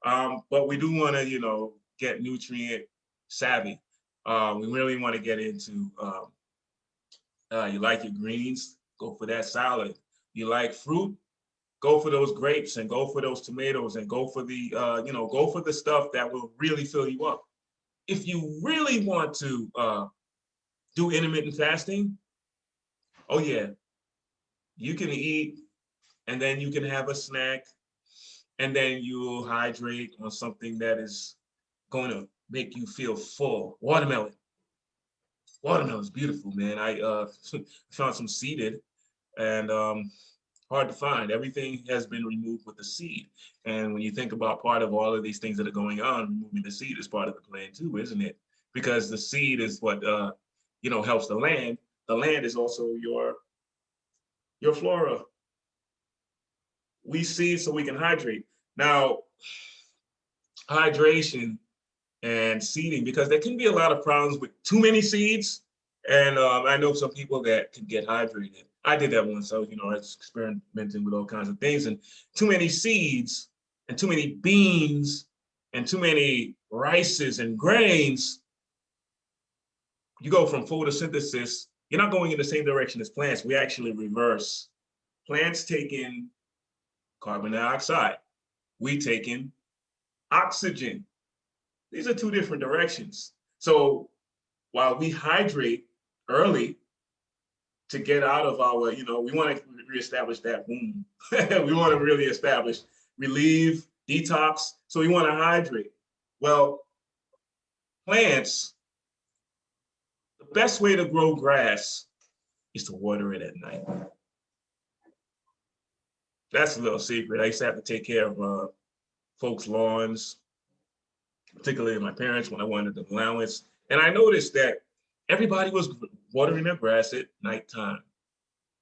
know, but we do want to, get nutrient savvy. We really want to get into. You like your greens, go for that salad. You like fruit, go for those grapes and go for those tomatoes and go for the go for the stuff that will really fill you up. If you really want to do intermittent fasting, oh yeah, you can eat and then you can have a snack and then you'll hydrate on something that is going to make you feel full. Watermelon. Watermelon is beautiful, man. I found some seeded and hard to find. Everything has been removed with the seed. And when you think about part of all of these things that are going on, removing the seed is part of the plan too, isn't it? Because the seed is what helps the land. The land is also your flora. We seed so we can hydrate. Now, hydration and seeding, because there can be a lot of problems with too many seeds. And I know some people that can get hydrated. I did that once. So, I was experimenting with all kinds of things, and too many seeds and too many beans and too many rices and grains, you go from photosynthesis, you're not going in the same direction as plants. We actually reverse. Plants take in carbon dioxide. We take in oxygen. These are two different directions. So while we hydrate early to get out of our, we want to reestablish that womb. We want to really establish, relieve, detox. So we want to hydrate. Well, plants, the best way to grow grass is to water it at night. That's a little secret. I used to have to take care of folks' lawns, particularly my parents when I wanted the allowance. And I noticed that everybody was watering their grass at nighttime.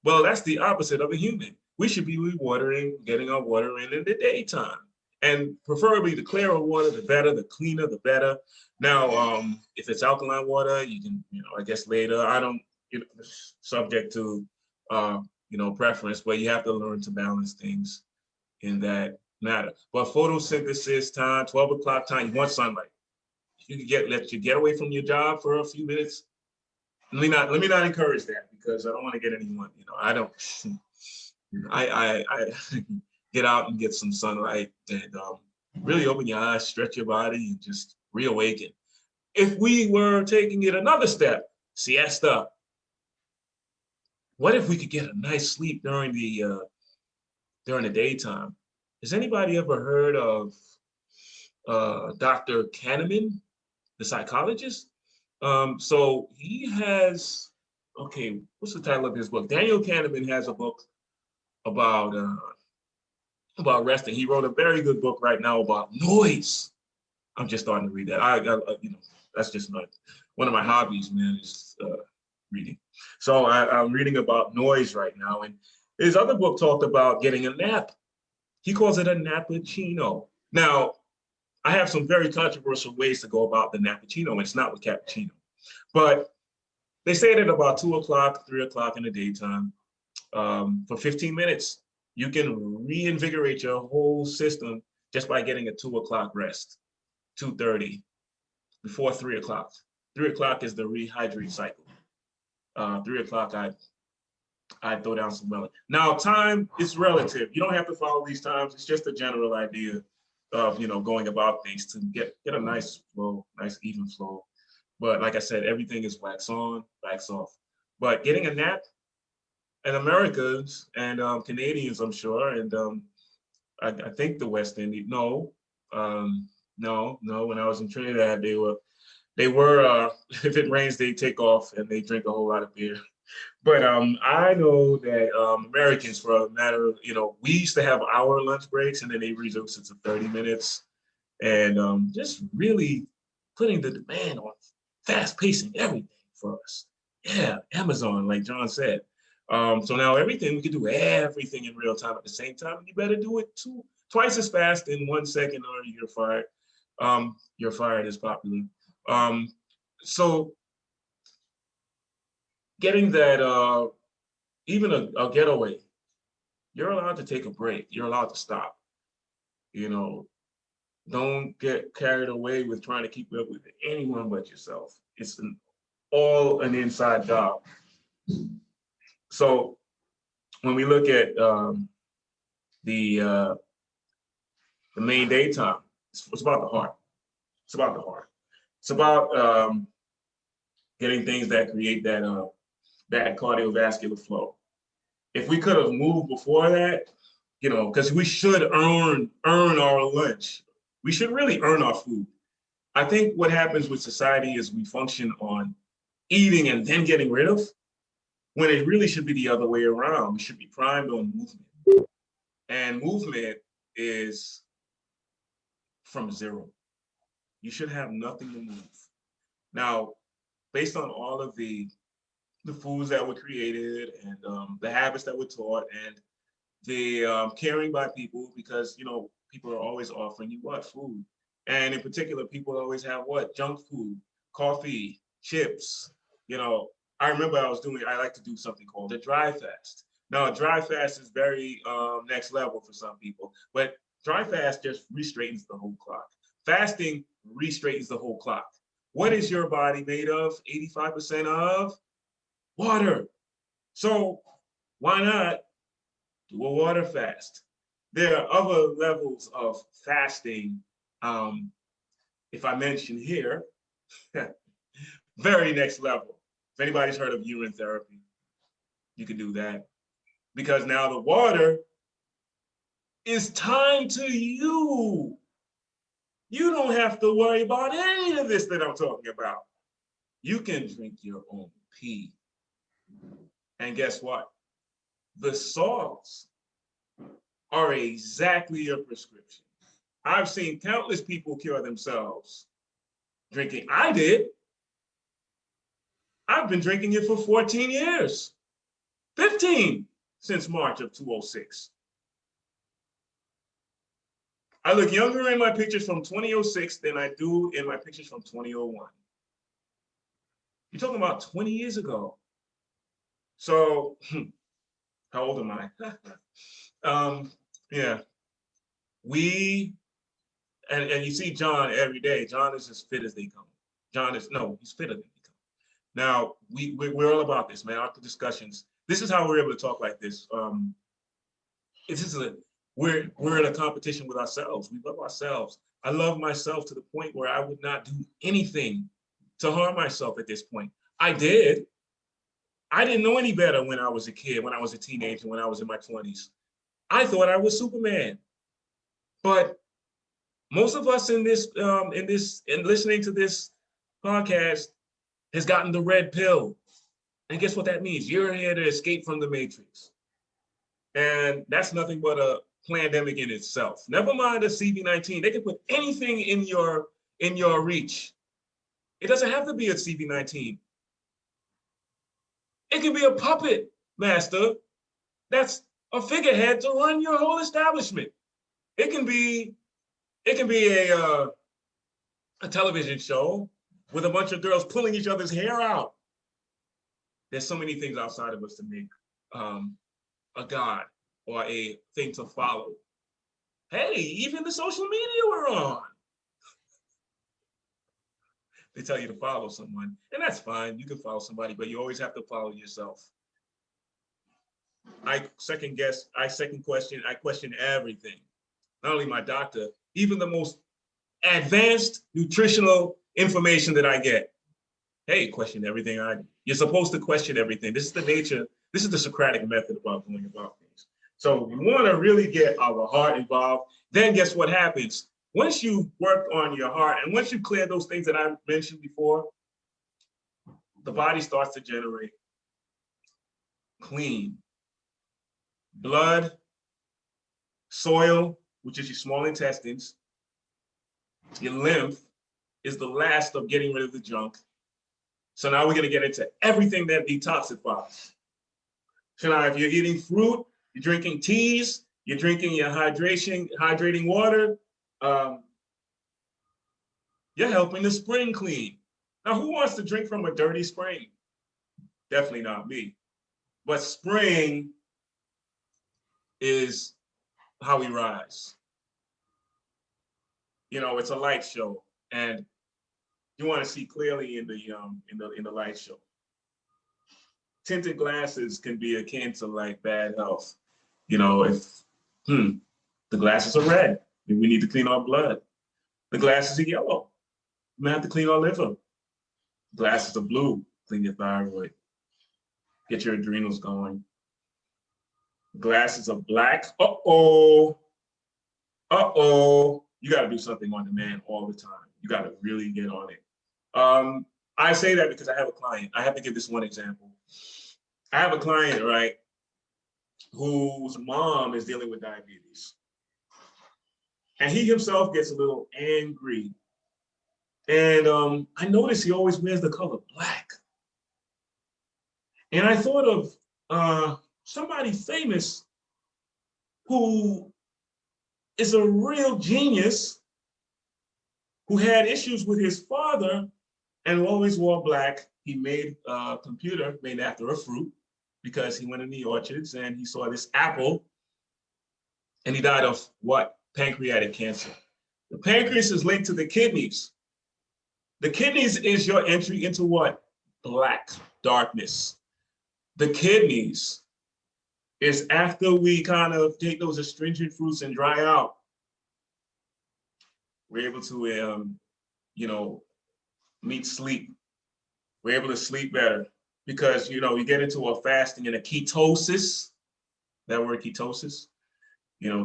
Well, that's the opposite of a human. We should be watering, getting our water in the daytime. And preferably the clearer water, the better, the cleaner, the better. Now, if it's alkaline water, you can, I guess later, I don't, subject to, preference, but you have to learn to balance things in that matter. But photosynthesis time, 12 o'clock time, you want sunlight. You can let you get away from your job for a few minutes. Let me not encourage that because I don't want to get anyone, I don't, I get out and get some sunlight and really open your eyes, stretch your body and just reawaken. If we were taking it another step, siesta, what if we could get a nice sleep during the daytime? Has anybody ever heard of Dr. Kahneman, the psychologist? So he has, okay, what's the title of his book? Daniel Kahneman has a book about resting. He wrote a very good book right now about noise. I'm just starting to read that. That's just one of my hobbies, man, is reading. So I'm reading about noise right now. And his other book talked about getting a nap. He calls it a nappuccino. Now, I have some very controversial ways to go about the nappuccino. It's not with cappuccino, but they say that about 2 o'clock, 3 o'clock in the daytime, for 15 minutes, you can reinvigorate your whole system just by getting a 2 o'clock rest, 2:30, before 3 o'clock. 3 o'clock is the rehydrate cycle. 3 o'clock, I throw down some melon. Now, time is relative. You don't have to follow these times. It's just a general idea of, going about things to get a nice flow, nice even flow. But like I said, everything is wax on, wax off. But getting a nap, and Americans and Canadians, I'm sure, and I think the West Indies, no, when I was in Trinidad, they were, if it rains, they take off and they drink a whole lot of beer. But I know that Americans, for a matter of, we used to have our lunch breaks and then they reduced it to 30 minutes. And just really putting the demand on fast pacing everything for us. Yeah, Amazon, like John said. So now everything, we can do everything in real time at the same time. You better do it twice as fast in 1 second or you're fired. You're fired is popular. So getting that, even a getaway, you're allowed to take a break. You're allowed to stop. Don't get carried away with trying to keep up with anyone but yourself. It's all an inside job. So when we look at the main daytime, it's about the heart. It's about the heart. It's about getting things that create that cardiovascular flow. If we could have moved before that, because we should earn our lunch. We should really earn our food. I think what happens with society is we function on eating and then getting rid of, when it really should be the other way around. We should be primed on movement. And movement is from zero. You should have nothing to move. Now, based on all of the foods that were created and the habits that were taught and the caring by people, because people are always offering you what? Food. And in particular, people always have what? Junk food, coffee, chips. I remember I like to do something called a dry fast. Now, a dry fast is very next level for some people, but Dry fast just re-straightens the whole clock. Fasting re-straightens the whole clock. What is your body made of? 85% of water. So why not do a water fast? There are other levels of fasting. If I mention here, very next level. If anybody's heard of urine therapy, you can do that. Because now the water is tied to you. You don't have to worry about any of this that I'm talking about. You can drink your own pee. And guess what? The salts are exactly your prescription. I've seen countless people cure themselves drinking. I did. I've been drinking it for 14 years, 15 since March of 2006. I look younger in my pictures from 2006 than I do in my pictures from 2001. You're talking about 20 years ago. So, how old am I? Yeah, and you see John every day. John is as fit as they come. He's fitter than they come. Now, we're all about this, man. Our discussions. This is how we're able to talk like this. We're in a competition with ourselves. We love ourselves. I love myself to the point where I would not do anything to harm myself at this point. I did. I didn't know any better when I was a kid, when I was a teenager, when I was in my 20s. I thought I was Superman. But most of us in listening to this podcast has gotten the red pill. And guess what that means? You're here to escape from the matrix. And that's nothing but a pandemic in itself. Never mind a CV-19. They can put anything in your reach. It doesn't have to be a CV-19. It can be a puppet master that's a figurehead to run your whole establishment. It can be a television show with a bunch of girls pulling each other's hair out. There's so many things outside of us to make a god or a thing to follow. Hey, even the social media we're on. They tell you to follow someone, and that's fine. You can follow somebody, but you always have to follow yourself. I question everything. Not only my doctor, even the most advanced nutritional information that I get. Hey, question everything. You're supposed to question everything. This is the nature, this is the Socratic method about going about things. So you want to really get our heart involved. Then guess what happens? Once you work on your heart and once you clear those things that I mentioned before, the body starts to generate clean blood, soil, which is your small intestines. Your lymph is the last of getting rid of the junk. So now we're going to get into everything that detoxifies. So now if you're eating fruit, you're drinking teas, you're drinking your hydrating water, you're helping the spring clean. Now, who wants to drink from a dirty spring? Definitely not me. But spring is how we rise. You know, it's a light show, and you want to see clearly in the light show. Tinted glasses can be akin to like bad health. You know, if the glasses are red, we need to clean our blood. The glasses are yellow, we have to clean our liver. Glasses are blue, clean your thyroid, get your adrenals going. Glasses are black, you got to do something on demand all the time. You got to really get on it. I say that because I have a client. I have to give this one example. I have a client, right, whose mom is dealing with diabetes. And he himself gets a little angry. And I notice he always wears the color black. And I thought of somebody famous who is a real genius who had issues with his father and always wore black. He made a computer made after a fruit because he went in the orchards and he saw this apple and he died of what? pancreatic cancer. The pancreas is linked to the kidneys. The kidneys is your entry into what? Black darkness. The kidneys is after we kind of take those astringent fruits and dry out, we're able to, meet sleep. We're able to sleep better because, you get into a fasting and a ketosis, that word ketosis,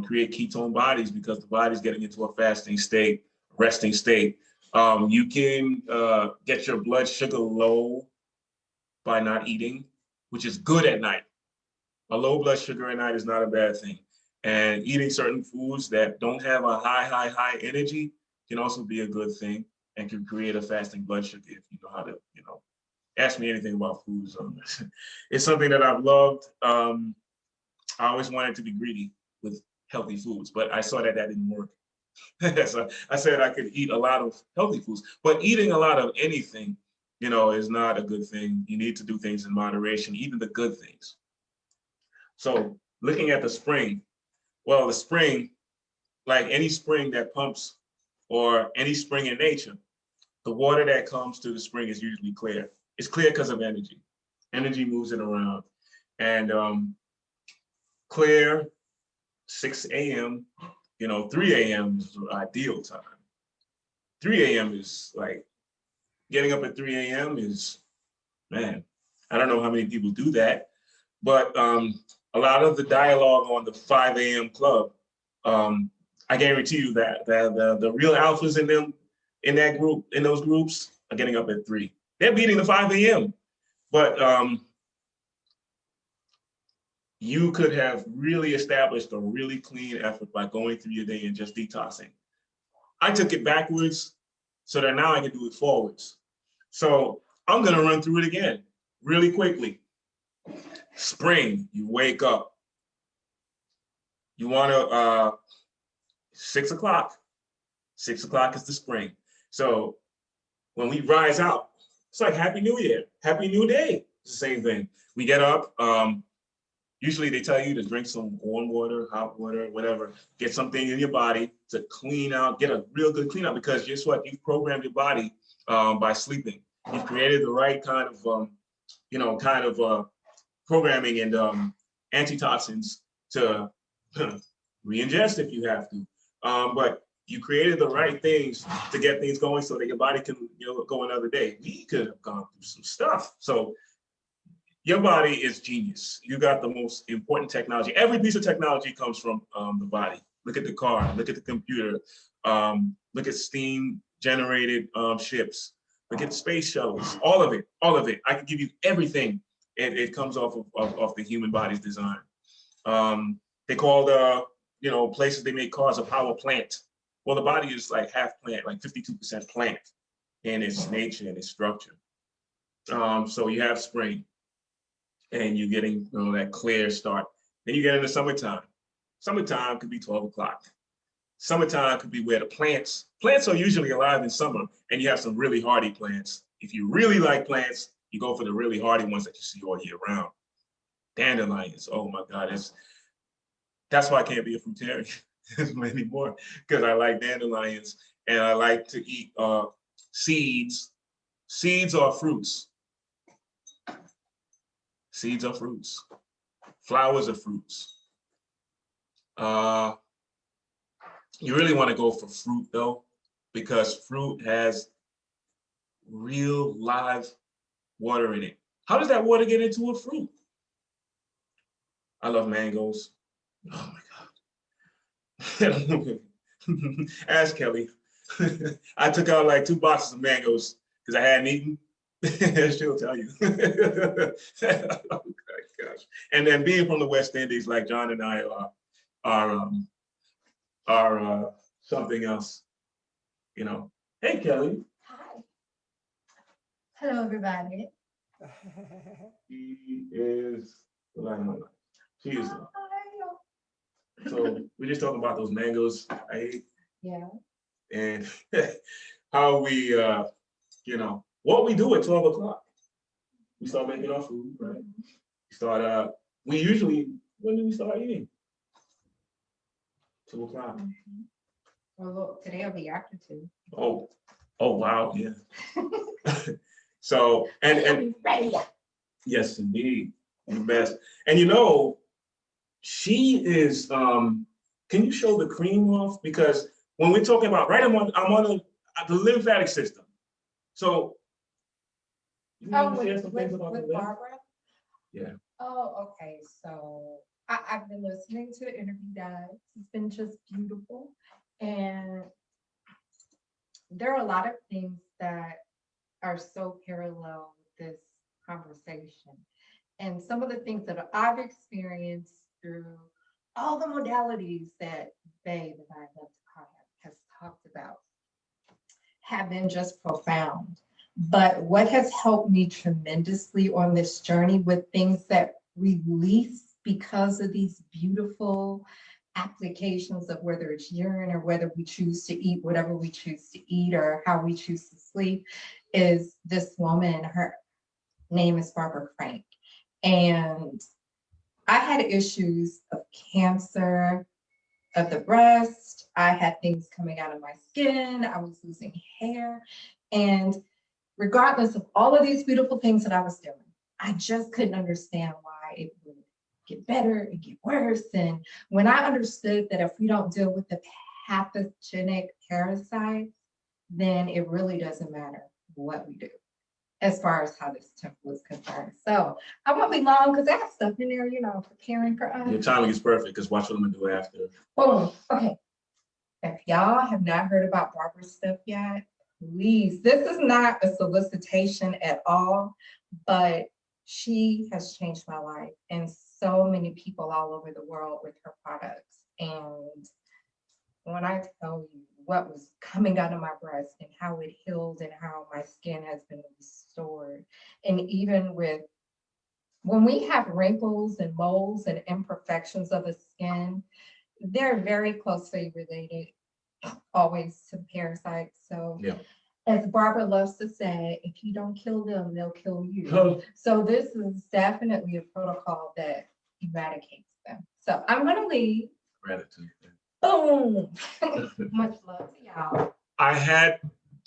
create ketone bodies because the body's getting into a fasting state, resting state. You can get your blood sugar low by not eating, which is good at night. A low blood sugar at night is not a bad thing. And eating certain foods that don't have a high energy can also be a good thing and can create a fasting blood sugar if you know how to, ask me anything about foods. It's something that I've loved. I always wanted to be greedy with healthy foods, but I saw that didn't work. So I said I could eat a lot of healthy foods, but eating a lot of anything, is not a good thing. You need to do things in moderation, even the good things. So looking at the spring, well, the spring, like any spring that pumps or any spring in nature, the water that comes to the spring is usually clear. It's clear because of energy. Energy moves it around. And clear, 6 a.m., 3 a.m. is ideal time. 3 a.m. is like, getting up at 3 a.m. is, man, I don't know how many people do that, but a lot of the dialogue on the 5 a.m. club, I guarantee you that the real alphas in them, in that group, in those groups, are getting up at 3. They're beating the 5 a.m. But you could have really established a really clean effort by going through your day and just detoxing. I took it backwards so that now I can do it forwards. So I'm gonna run through it again really quickly. Spring, you wake up. You wanna, 6 o'clock. 6 o'clock is the spring. So when we rise out, it's like Happy New Year, Happy New Day. It's the same thing. We get up, usually they tell you to drink some warm water, hot water, whatever, get something in your body to clean out, get a real good clean out, because guess what? You've programmed your body by sleeping. You've created the right kind of, programming and antitoxins to re-ingest if you have to. But you created the right things to get things going so that your body can go another day. We could have gone through some stuff. So your body is genius. You got the most important technology. Every piece of technology comes from the body. Look at the car, look at the computer, look at steam generated ships, look at space shuttles, all of it. I can give you everything. It comes off of the human body's design. They call the, places they make cars a power plant. Well, the body is like half plant, like 52% plant in its nature and its structure. So you have spring and you're getting that clear start. Then you get into summertime. Summertime could be 12 o'clock. Summertime could be where the plants are usually alive in summer, and you have some really hardy plants. If you really like plants, you go for the really hardy ones that you see all year round. Dandelions, oh my God, that's why I can't be a fruitarian anymore, because I like dandelions and I like to eat seeds. Seeds are fruits. Seeds are fruits. Flowers are fruits. You really want to go for fruit though, because fruit has real live water in it. How does that water get into a fruit? I love mangoes. Oh my God. Ask Kelly. I took out like 2 boxes of mangoes because I hadn't eaten. She'll tell you. Oh my gosh. And then being from the West Indies, like John and I are something else, Hey, Kelly. Hi. Hello, everybody. She is the light of my life. She is. So we're just talking about those mangoes I ate. Yeah. And how we, what we do at 12 o'clock. We start making our food, right? We start, when do we start eating? 2 o'clock. Mhm. Well, look, today will be after 2. Oh, oh, wow, yeah. So, and Ready. yes, indeed, the best. And you know, she is, can you show the cream off? Because when we're talking about, right, I'm on the lymphatic system. So, you Oh, want to share some things about the with lymph? Barbara? Yeah. Oh, okay. So I've been listening to the interview, guys. It's been just beautiful. And there are a lot of things that are so parallel with this conversation. And some of the things that I've experienced through all the modalities that Babe and I love to call it has talked about have been just profound. But what has helped me tremendously on this journey with things that release because of these beautiful applications of whether it's urine or whether we choose to eat whatever we choose to eat or how we choose to sleep is this woman. Her name is Barbara Frank. And I had issues of cancer of the breast. I had things coming out of my skin. I was losing hair. And regardless of all of these beautiful things that I was doing, I just couldn't understand why it would get better and get worse. And when I understood that if we don't deal with the pathogenic parasites, then it really doesn't matter what we do as far as how this temple is concerned. So I won't be long because I have stuff in there, preparing for us. Your timing is perfect because watch what I'm gonna do after. Boom. Okay. If y'all have not heard about Barbara's stuff yet, please, this is not a solicitation at all, but she has changed my life and so many people all over the world with her products. And when I tell you what was coming out of my breast and how it healed and how my skin has been restored, and even with when we have wrinkles and moles and imperfections of the skin, they're very closely related always to parasites. So Yeah. as Barbara loves to say, if you don't kill them, they'll kill you. Oh. So this is definitely a protocol that eradicates them. So I'm gonna leave. Gratitude. Boom. Much love to y'all.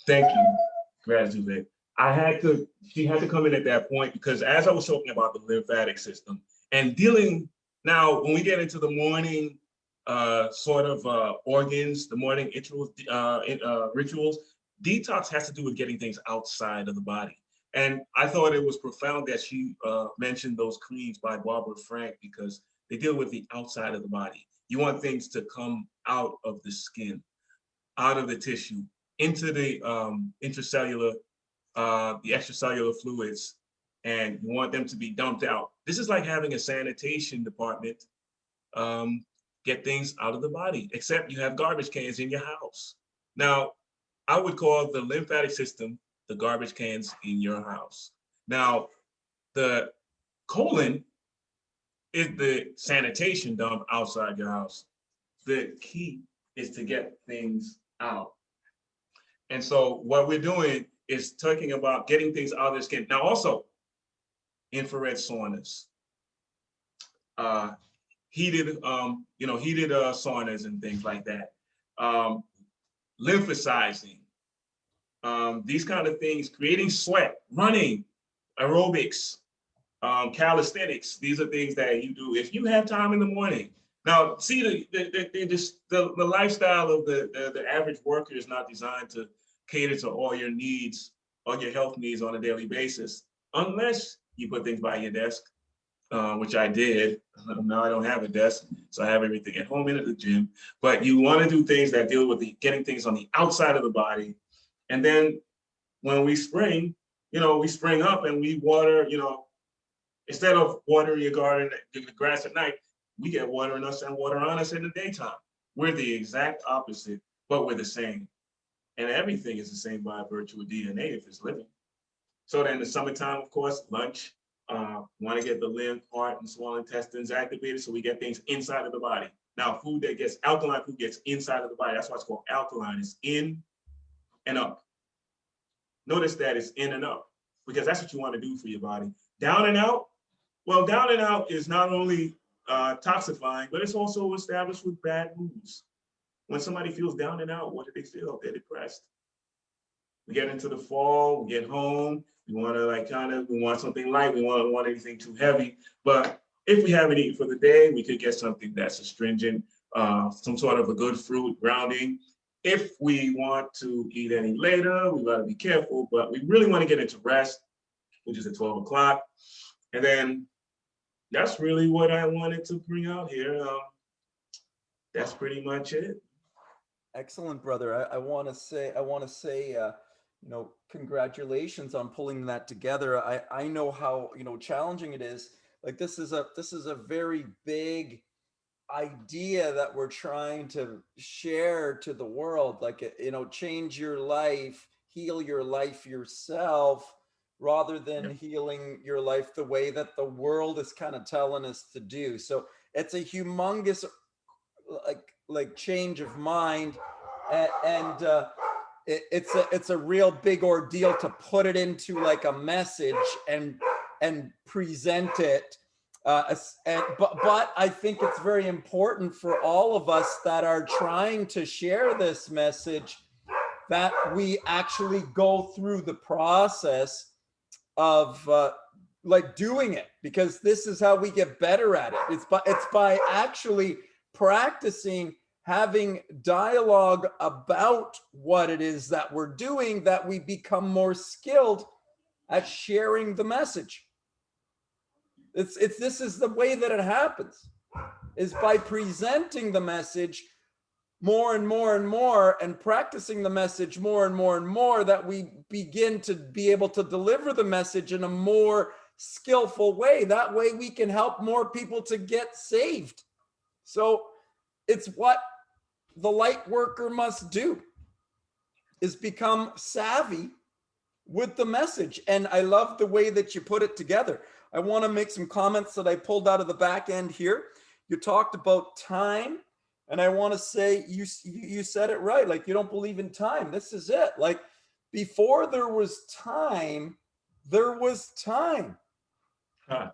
Thank you, gratitude, babe. She had to come in at that point because as I was talking about the lymphatic system and dealing, now when we get into the morning organs, the morning rituals, detox has to do with getting things outside of the body. And I thought it was profound that she mentioned those creams by Barbara Frank because they deal with the outside of the body. You want things to come out of the skin, out of the tissue, into the intracellular, the extracellular fluids, and you want them to be dumped out. This is like having a sanitation department get things out of the body, except you have garbage cans in your house. Now, I would call the lymphatic system the garbage cans in your house. Now, the colon is the sanitation dump outside your house. The key is to get things out. And so what we're doing is talking about getting things out of the skin. Now also, infrared saunas, heated saunas and things like that. Lymphosizing, these kind of things, creating sweat, running, aerobics, calisthenics. These are things that you do if you have time in the morning. Now, see, the lifestyle of the average worker is not designed to cater to all your needs, all your health needs on a daily basis, unless you put things by your desk, which I did. Now I don't have a desk, so I have everything at home and at the gym. But you want to do things that deal with getting things on the outside of the body. And then when we spring, we spring up and we water, instead of watering your garden, the grass at night, we get water in us and water on us in the daytime. We're the exact opposite, but we're the same. And everything is the same by virtue of DNA if it's living. So then the summertime, of course, lunch, want to get the lymph, heart, and small intestines activated so we get things inside of the body. Now, alkaline food gets inside of the body. That's why it's called alkaline. It's in and up. Notice that it's in and up because that's what you want to do for your body. Down and out, well, down and out is not only toxifying, but it's also established with bad moods. when somebody feels down and out, what do they feel? They're depressed. We get into the fall, we get home, we want to we want something light, we want anything too heavy. But if we haven't eaten for the day, we could get something that's astringent, some sort of a good fruit, grounding. If we want to eat any later, we got to be careful, but we really want to get into rest, which is at 12 o'clock. And then that's really what I wanted to bring out here. That's pretty much it. Excellent, brother. I want to say, congratulations on pulling that together. I know how, challenging it is. Like this is a very big idea that we're trying to share to the world. Like, change your life, heal your life yourself, rather than healing your life the way that the world is kind of telling us to do. So it's a humongous like change of mind, and it's a real big ordeal to put it into like a message and present it, but I think it's very important for all of us that are trying to share this message that we actually go through the process of like doing it, because this is how we get better at it. It's by actually practicing having dialogue about what it is that we're doing that we become more skilled at sharing the message. This is the way that it happens, is by presenting the message more and more and more and practicing the message more and more and more, that we begin to be able to deliver the message in a more skillful way. That way we can help more people to get saved. So it's what the light worker must do, is become savvy with the message. And I love the way that you put it together. I want to make some comments that I pulled out of the back end here. You talked about time, and I want to say you said it right. Like, you don't believe in time. This is it. Like, before there was time, there was time. Huh.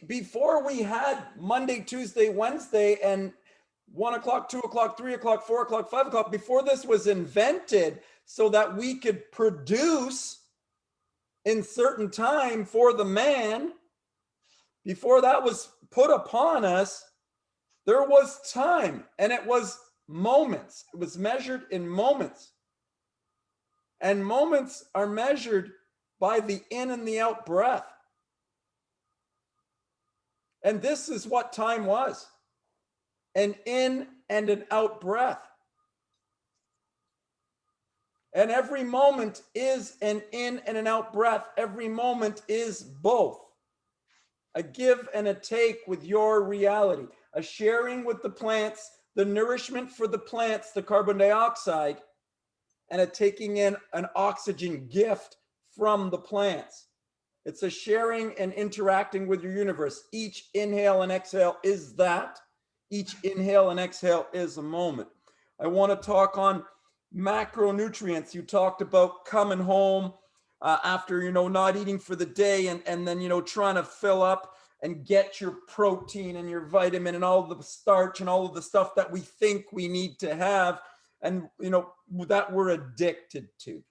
Before we had Monday, Tuesday, Wednesday, and 1 o'clock, 2 o'clock, 3 o'clock, 4 o'clock, 5 o'clock, before this was invented so that we could produce in certain time for the man, before that was put upon us, there was time, and it was moments. It was measured in moments. And moments are measured by the in and the out breath. And this is what time was: an in and an out breath. And every moment is an in and an out breath. Every moment is both a give and a take with your reality, a sharing with the plants, the nourishment for the plants, the carbon dioxide, and a taking in an oxygen gift from the plants. It's a sharing and interacting with your universe. Each inhale and exhale is that. Each inhale and exhale is a moment. I want to talk on macronutrients. You talked about coming home after, not eating for the day, and then, trying to fill up and get your protein and your vitamin and all the starch and all of the stuff that we think we need to have, and, that we're addicted to.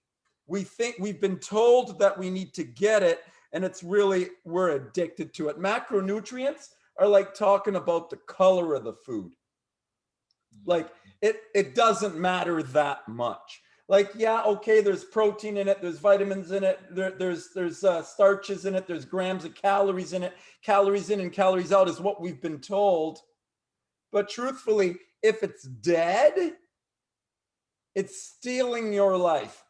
We think we've been told that we need to get it, and it's really, we're addicted to it. Macronutrients are like talking about the color of the food. Like, it doesn't matter that much. Like, yeah, okay, there's protein in it, there's vitamins in it, there's starches in it, there's grams of calories in it. Calories in and calories out is what we've been told. But truthfully, if it's dead, it's stealing your life.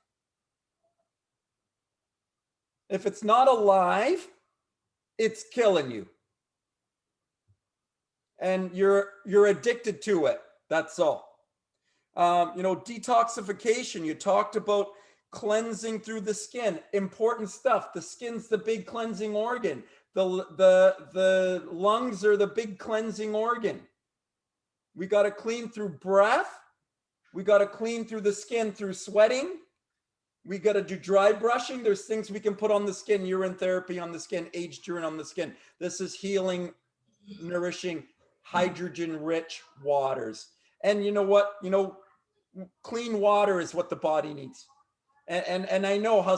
If it's not alive, it's killing you. And you're addicted to it. That's all. Detoxification. You talked about cleansing through the skin. Important stuff. The skin's the big cleansing organ. The lungs are the big cleansing organ. We got to clean through breath. We got to clean through the skin through sweating. We got to do dry brushing. There's things we can put on the skin, urine therapy on the skin, aged urine on the skin. This is healing, nourishing, hydrogen-rich waters. And you know what? Clean water is what the body needs. And I know how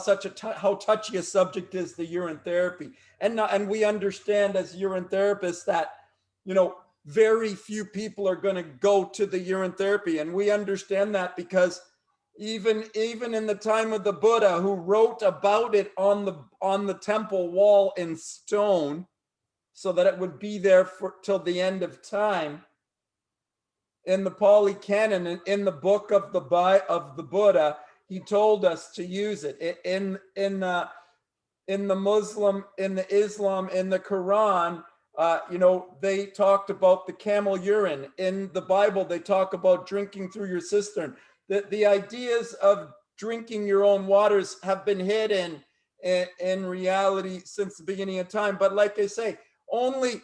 how touchy a subject is the urine therapy. And we understand as urine therapists that, very few people are going to go to the urine therapy. And we understand that because even in the time of the Buddha, who wrote about it on the temple wall in stone, so that it would be there till the end of time, in the Pali Canon, in the book of the Buddha, he told us to use it. In the Muslim, in the Islam, in the Quran, they talked about the camel urine. In the Bible, they talk about drinking through your cistern. The ideas of drinking your own waters have been hidden in reality since the beginning of time. But like I say, only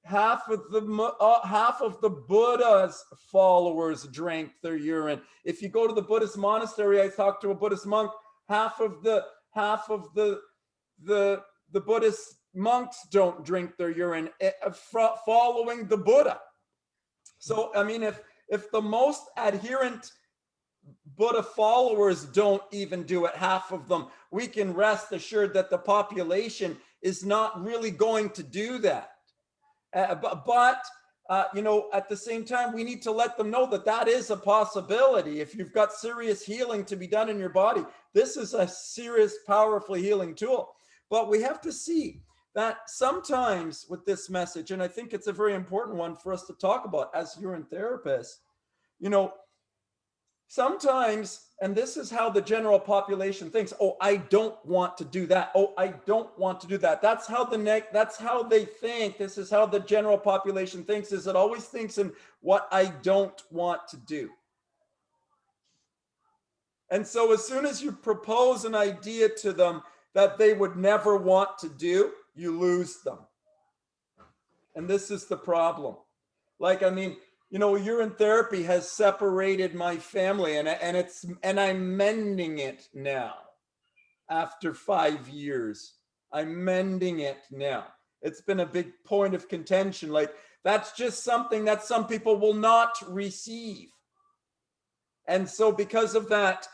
half of the Buddha's followers drank their urine. If you go to the Buddhist monastery, I talked to a Buddhist monk. Half of the Buddhist monks don't drink their urine, following the Buddha. So I mean, if the most adherent Buddha followers don't even do it, half of them, we can rest assured that the population is not really going to do that. But at the same time, we need to let them know that is a possibility. If you've got serious healing to be done in your body, this is a serious, powerful healing tool. But we have to see that sometimes with this message, and I think it's a very important one for us to talk about as urine therapists, sometimes, and this is how the general population thinks, oh, I don't want to do that. Oh, I don't want to do that. That's how they think. This is how the general population thinks, is it always thinks in what I don't want to do. And so as soon as you propose an idea to them that they would never want to do, you lose them. And this is the problem. Urine therapy has separated my family, and I'm mending it now. After 5 years, I'm mending it now. It's been a big point of contention. That's just something that some people will not receive. And so because of that,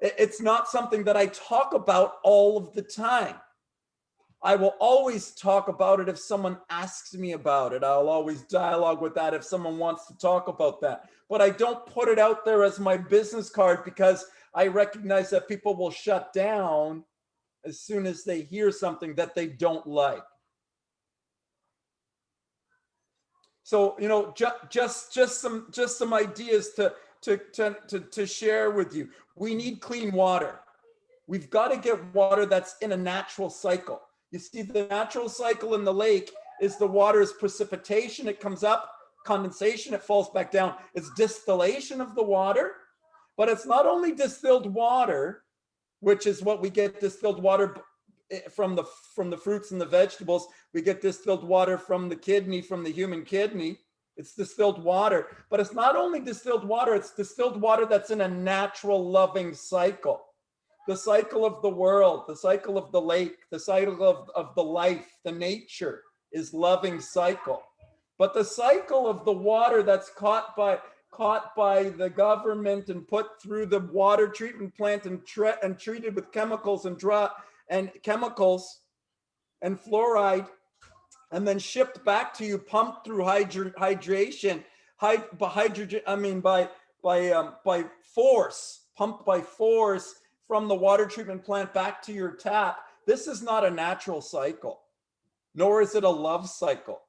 it's not something that I talk about all of the time. I will always talk about it if someone asks me about it. I'll always dialogue with that if someone wants to talk about that. But I don't put it out there as my business card, because I recognize that people will shut down as soon as they hear something that they don't like. So, just some ideas to share with you. We need clean water. We've got to get water that's in a natural cycle. You see, the natural cycle in the lake is the water is precipitation. It comes up, condensation, it falls back down. It's distillation of the water, but it's not only distilled water, which is what we get distilled water from the fruits and the vegetables. We get distilled water from the kidney, from the human kidney. It's distilled water, but it's not only distilled water, it's distilled water that's in a natural loving cycle. The cycle of the world, the cycle of the lake, the cycle of the life, the nature is loving cycle. But the cycle of the water that's caught by the government and put through the water treatment plant and treated with chemicals and chemicals and fluoride, and then shipped back to you, pumped through hydration, by force, pumped by force from the water treatment plant back to your tap. This is not a natural cycle, nor is it a love cycle,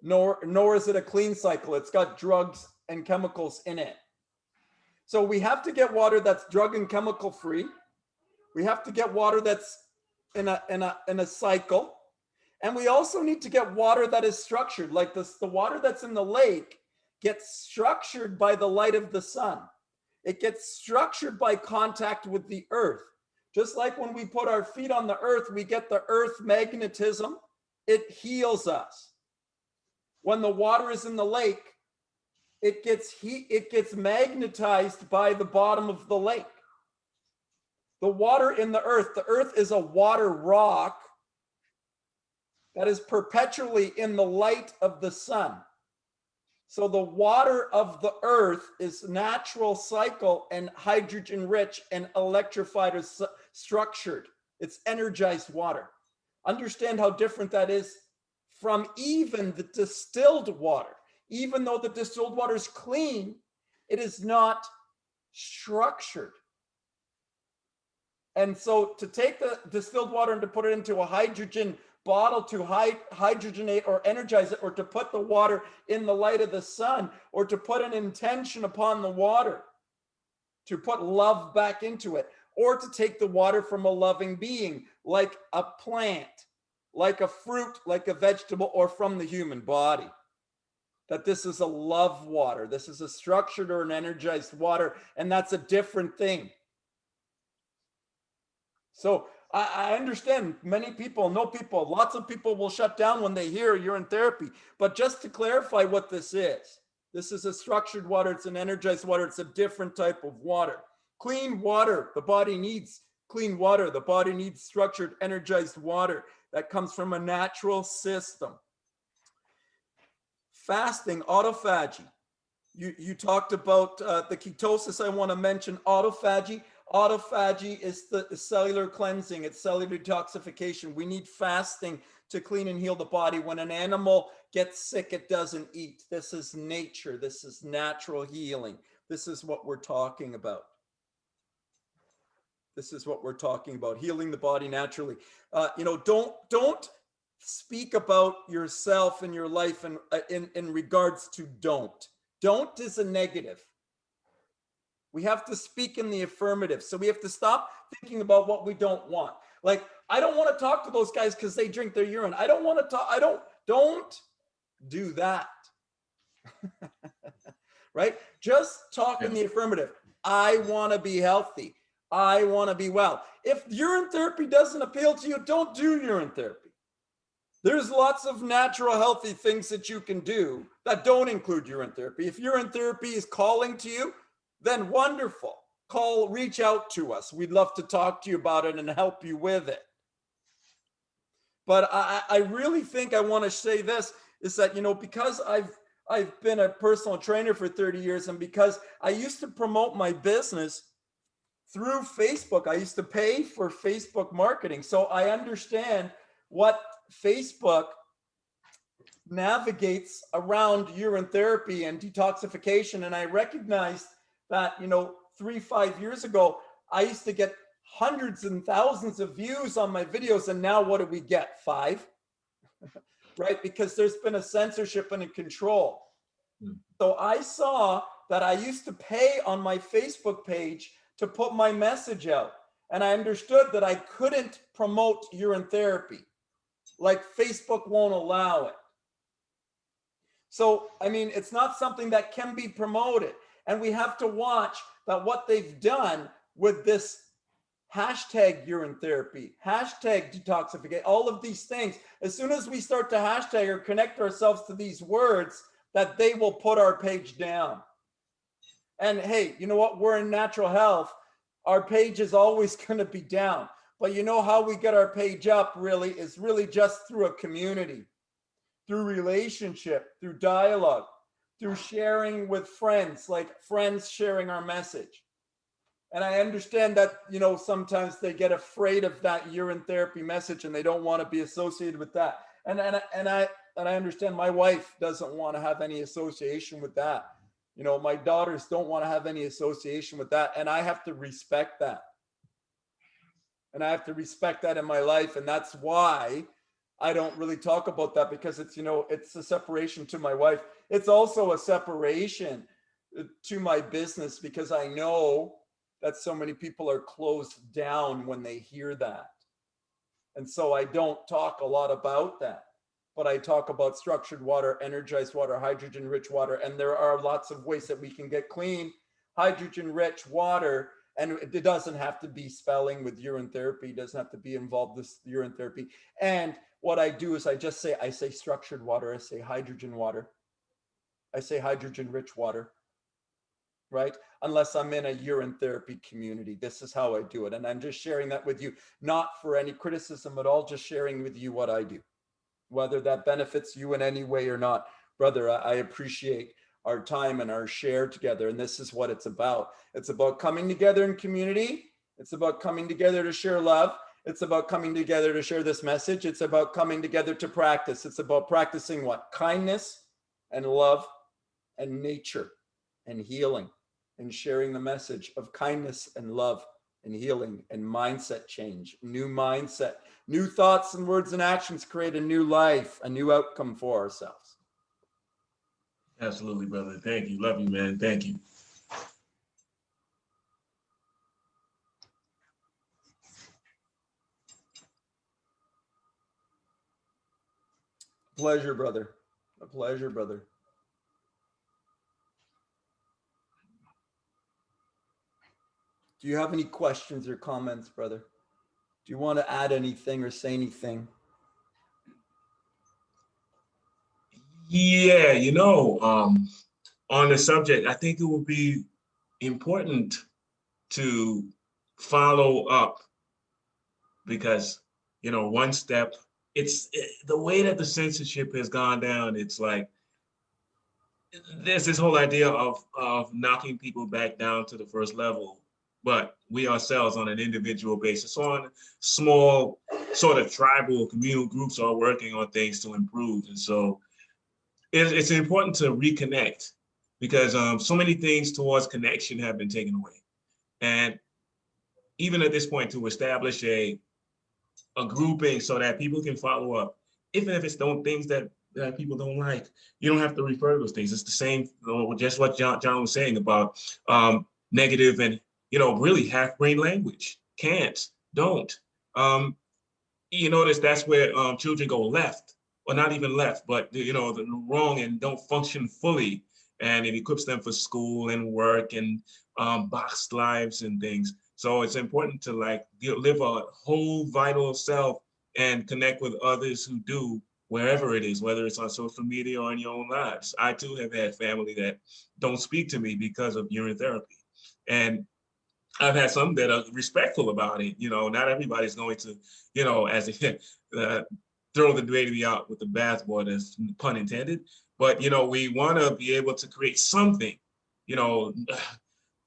nor is it a clean cycle. It's got drugs and chemicals in it. So we have to get water that's drug and chemical free. We have to get water that's in a cycle. And we also need to get water that is structured, like this. The water that's in the lake gets structured by the light of the sun. It gets structured by contact with the earth. Just like when we put our feet on the earth, we get the earth magnetism. It heals us. When the water is in the lake, it gets magnetized by the bottom of the lake. The water in the earth is a water rock that is perpetually in the light of the sun. So the water of the earth is natural cycle and hydrogen rich and electrified or structured. It's energized water. Understand how different that is from even the distilled water. Even though the distilled water is clean, it is not structured. And so to take the distilled water and to put it into a hydrogen bottle to hydrogenate or energize it, or to put the water in the light of the sun, or to put an intention upon the water, to put love back into it, or to take the water from a loving being, like a plant, like a fruit, like a vegetable, or from the human body. That this is a love water. This is a structured or an energized water, and that's a different thing. So I understand many people, lots of people will shut down when they hear urine therapy. But just to clarify what this is a structured water, it's an energized water, it's a different type of water. Clean water, the body needs clean water. The body needs structured, energized water that comes from a natural system. Fasting, autophagy. You talked about the ketosis. I want to mention autophagy. Autophagy is the cellular cleansing. It's cellular detoxification. We need fasting to clean and heal the body. When an animal gets sick, it doesn't eat. This is nature. This is natural healing. This is what we're talking about. This is what we're talking about, healing the body naturally. Don't speak about yourself and your life in regards to don't. Don't is a negative. We have to speak in the affirmative. So we have to stop thinking about what we don't want. Like, I don't want to talk to those guys because they drink their urine. I don't want to talk. Don't do that. Right? Just talk in the affirmative. I want to be healthy. I want to be well. If urine therapy doesn't appeal to you, don't do urine therapy. There's lots of natural, healthy things that you can do that don't include urine therapy. If urine therapy is calling to you, then wonderful. Reach out to us. We'd love to talk to you about it and help you with it. But I really think I want to say this, is that, because I've been a personal trainer for 30 years, and because I used to promote my business through Facebook, I used to pay for Facebook marketing. So I understand what Facebook navigates around urine therapy and detoxification. And I recognized that, 3-5 years ago, I used to get hundreds and thousands of views on my videos. And now what do we get? 5, right? Because there's been a censorship and a control. So I saw that I used to pay on my Facebook page to put my message out. And I understood that I couldn't promote urine therapy. Like, Facebook won't allow it. So, it's not something that can be promoted. And we have to watch that what they've done with this hashtag urine therapy, hashtag detoxification, all of these things, as soon as we start to hashtag or connect ourselves to these words, that they will put our page down. And hey, you know what? We're in natural health. Our page is always going to be down. But you know how we get our page up really is really just through a community, through relationship, through dialogue, through sharing with friends, like friends sharing our message. And I understand that, sometimes they get afraid of that urine therapy message and they don't want to be associated with that. And I understand my wife doesn't want to have any association with that. My daughters don't want to have any association with that. And I have to respect that. And I have to respect that in my life. And that's why I don't really talk about that, because it's, it's a separation to my wife. It's also a separation to my business, because I know that so many people are closed down when they hear that. And so I don't talk a lot about that, but I talk about structured water, energized water, hydrogen-rich water. And there are lots of ways that we can get clean, hydrogen-rich water. And it doesn't have to be spelling with urine therapy. It doesn't have to be involved with urine therapy. And what I do is I say structured water. I say hydrogen water. I say hydrogen-rich water, right? Unless I'm in a urine therapy community. This is how I do it. And I'm just sharing that with you, not for any criticism at all, just sharing with you what I do. Whether that benefits you in any way or not, brother, I appreciate our time and our share together. And this is what it's about. It's about coming together in community. It's about coming together to share love. It's about coming together to share this message. It's about coming together to practice. It's about practicing what? Kindness and love and nature and healing, and sharing the message of kindness and love and healing and mindset change, new mindset, new thoughts and words and actions create a new life, a new outcome for ourselves. Absolutely, brother. Thank you. Love you, man. Thank you. Pleasure, brother. A pleasure, brother. Do you have any questions or comments, brother? Do you want to add anything or say anything? Yeah, on the subject, I think it would be important to follow up because, one step, the way that the censorship has gone down, it's like, there's this whole idea of knocking people back down to the first level, but we ourselves on an individual basis, on small sort of tribal communal groups are working on things to improve. And so it's important to reconnect because so many things towards connection have been taken away. And even at this point, to establish a grouping so that people can follow up, even if it's things that people don't like. You don't have to refer to those things. It's the same, just what John was saying about negative and, really half-brain language. Can't, don't. You notice that's where children go left, or not even left, but, the wrong and don't function fully. And it equips them for school and work and boxed lives and things. So it's important to live a whole vital self and connect with others who do, wherever it is, whether it's on social media or in your own lives. I too have had family that don't speak to me because of urine therapy. And I've had some that are respectful about it. Not everybody's going to, as a, throw the baby out with the bathwater, pun intended. But, we want to be able to create something,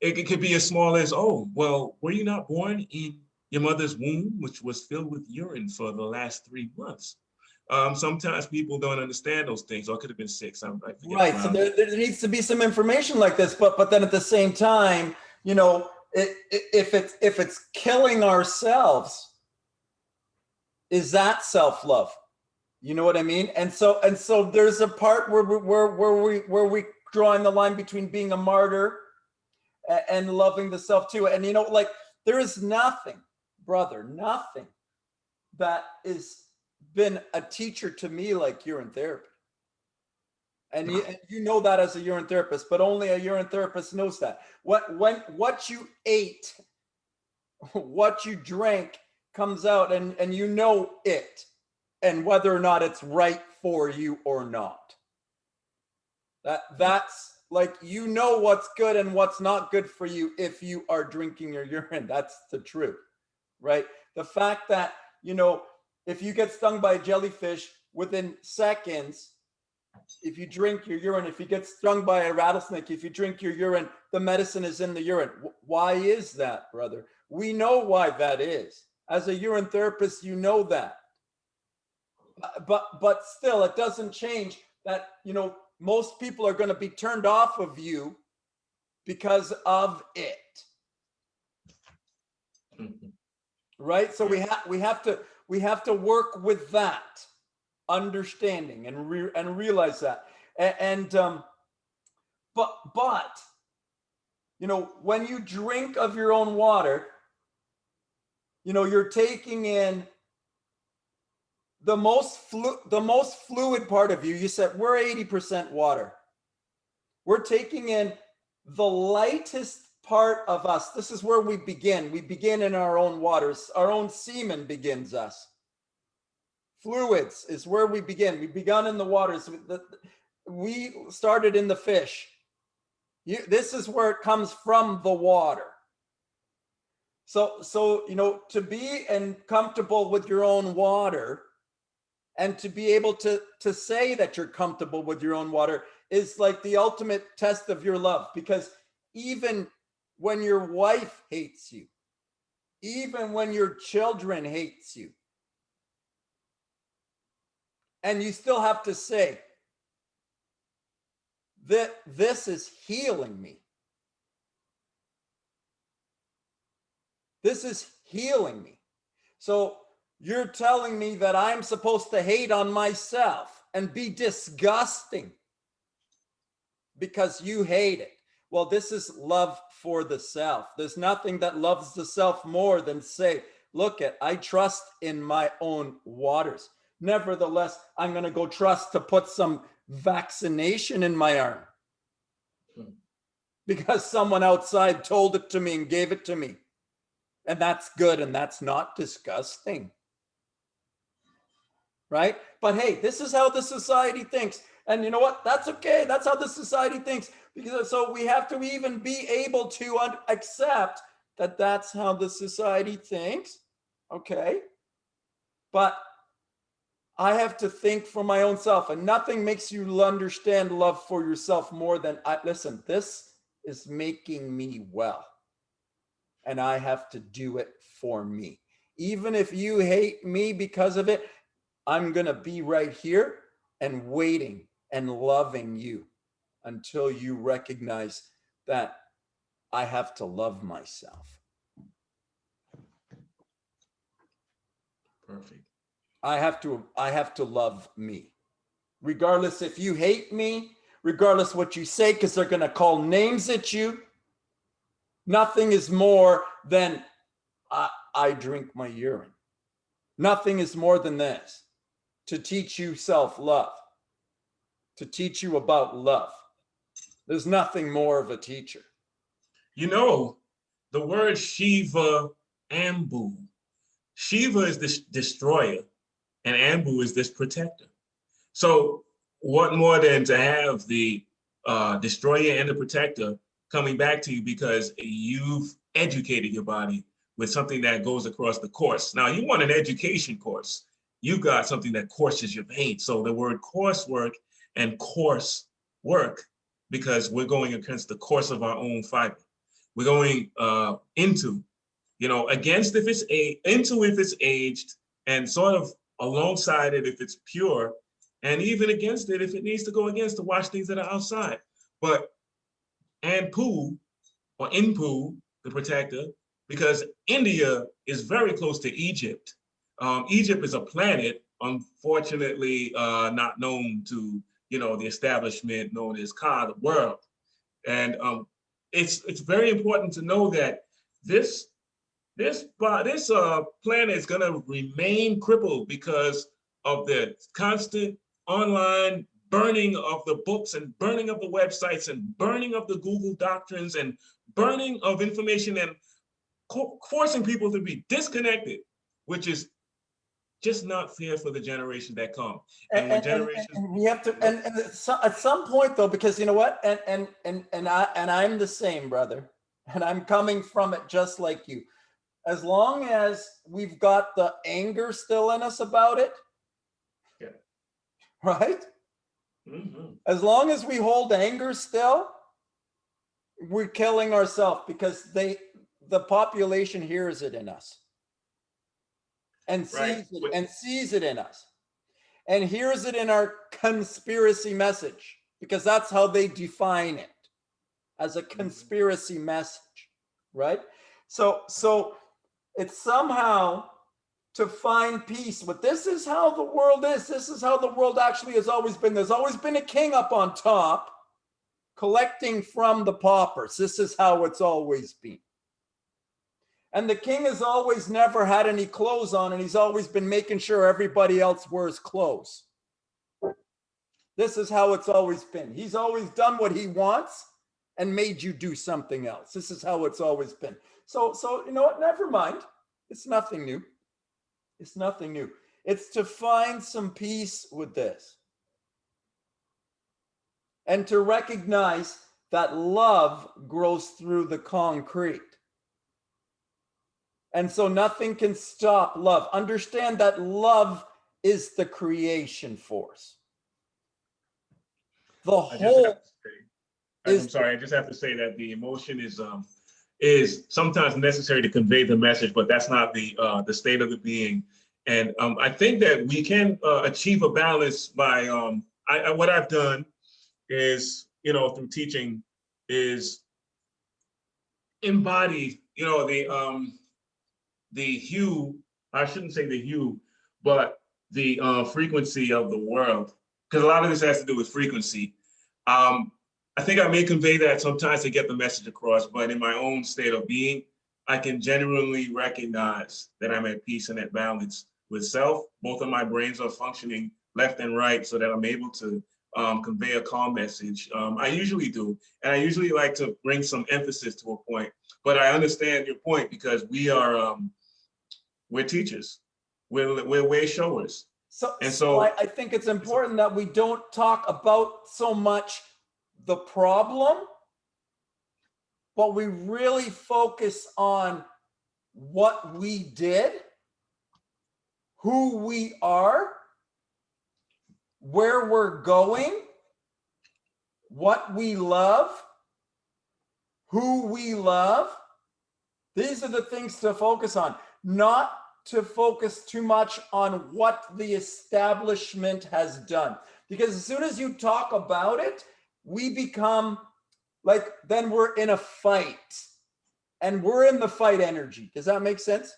it could be as small as, oh, well, were you not born in your mother's womb, which was filled with urine for the last 3 months? Sometimes people don't understand those things, or it could have been 6. I forget. Right. So there needs to be some information like this, but then at the same time, if it's killing ourselves, is that self-love? You know what I mean? And so there's a part where we drawing the line between being a martyr and loving the self too. And there is nothing, brother, nothing that is been a teacher to me like urine therapy. And you know that as a urine therapist, but only a urine therapist knows that. What you ate, what you drank comes out, and you know it, and whether or not it's right for you or not. That's like, what's good and what's not good for you if you are drinking your urine. That's the truth, right? The fact that, if you get stung by a jellyfish within seconds, if you drink your urine, if you get stung by a rattlesnake, if you drink your urine, the medicine is in the urine. Why is that, brother? We know why that is. As a urine therapist, you know that. But still, it doesn't change that, most people are going to be turned off of you because of it. Right? So we have to work with that understanding and realize that. But when you drink of your own water, you're taking in the most fluid part of you. You said we're 80% water. We're taking in the lightest part of us. This is where we begin. We begin in our own waters. Our own semen begins us. Fluids is where we begin. We begun in the waters. We started in the fish. This is where it comes from, the water. So to be and comfortable with your own water, And to be able to say that you're comfortable with your own water is like the ultimate test of your love, because even when your wife hates you, even when your children hates you, and you still have to say that this is healing me. This is healing me. So you're telling me that I'm supposed to hate on myself and be disgusting because you hate it. Well, this is love for the self. There's nothing that loves the self more than say, look at, I trust in my own waters. Nevertheless, I'm going to go trust to put some vaccination in my arm because someone outside told it to me and gave it to me. And that's good, and that's not disgusting. Right? But hey, this is how the society thinks. And you know what? That's okay. That's how the society thinks. Because so we have to even be able to accept that that's how the society thinks. Okay. But I have to think for my own self, and nothing makes you understand love for yourself more than listen, this is making me well. And I have to do it for me. Even if you hate me because of it, I'm going to be right here and waiting and loving you until you recognize that I have to love myself. Perfect. I have to love me. Regardless if you hate me, regardless what you say, because they're going to call names at you. Nothing is more than I drink my urine. Nothing is more than this. To teach you self-love. To teach you about love. There's nothing more of a teacher. You know, the word Shiva, Ambu. Shiva is this destroyer, and Ambu is this protector. So what more than to have the destroyer and the protector coming back to you because you've educated your body with something that goes across the course. Now you want an education course. You've got something that courses your veins. So the word coursework and course work, because we're going against the course of our own fiber. We're going into, against if it's into if it's aged, and sort of alongside it if it's pure, and even against it if it needs to go against to wash things that are outside. But and poo or Inpu, the protector, because India is very close to Egypt. Egypt is a planet, unfortunately, not known to the establishment known as Ka, the world. And it's very important to know that this planet is going to remain crippled because of the constant online burning of the books and burning of the websites and burning of the Google doctrines and burning of information and forcing people to be disconnected, which is just not fair for the generation that come. And when generations, and we have to, and at some point though, because you know what, and I'm the same, brother, and I'm coming from it just like you. As long as we've got the anger still in us about it, yeah, right? mm-hmm. As long as we hold anger still, we're killing ourselves because the population hears it in us and sees it in us and hears it in our conspiracy message, because that's how they define it, as a conspiracy message, right? So it's somehow to find peace. But this is how the world is. This is how the world actually has always been. There's always been a king up on top collecting from the paupers. This is how it's always been. And the king has always never had any clothes on, and he's always been making sure everybody else wears clothes. This is how it's always been. He's always done what he wants and made you do something else. This is how it's always been. So you know what? Never mind. It's nothing new. It's nothing new. It's to find some peace with this. And to recognize that love grows through the concrete. And so nothing can stop love. Understand that love is the creation force. The I just whole have to say, I'm sorry, I just have to say that the emotion is sometimes necessary to convey the message, but that's not the state of the being. And I think that we can achieve a balance by what I've done is, through teaching, is embody, the hue, I shouldn't say the hue, but the frequency of the world, because a lot of this has to do with frequency. I think I may convey that sometimes to get the message across, but in my own state of being, I can genuinely recognize that I'm at peace and at balance with self. Both of my brains are functioning left and right so that I'm able to convey a calm message. I usually do. And I usually like to bring some emphasis to a point, but I understand your point because we're teachers, we're way showers. So I think it's important that we don't talk about so much the problem, but we really focus on what we did, who we are, where we're going, what we love, who we love. These are the things to focus on, not to focus too much on what the establishment has done. Because as soon as you talk about it, we become like, then we're in a fight. And we're in the fight energy. Does that make sense?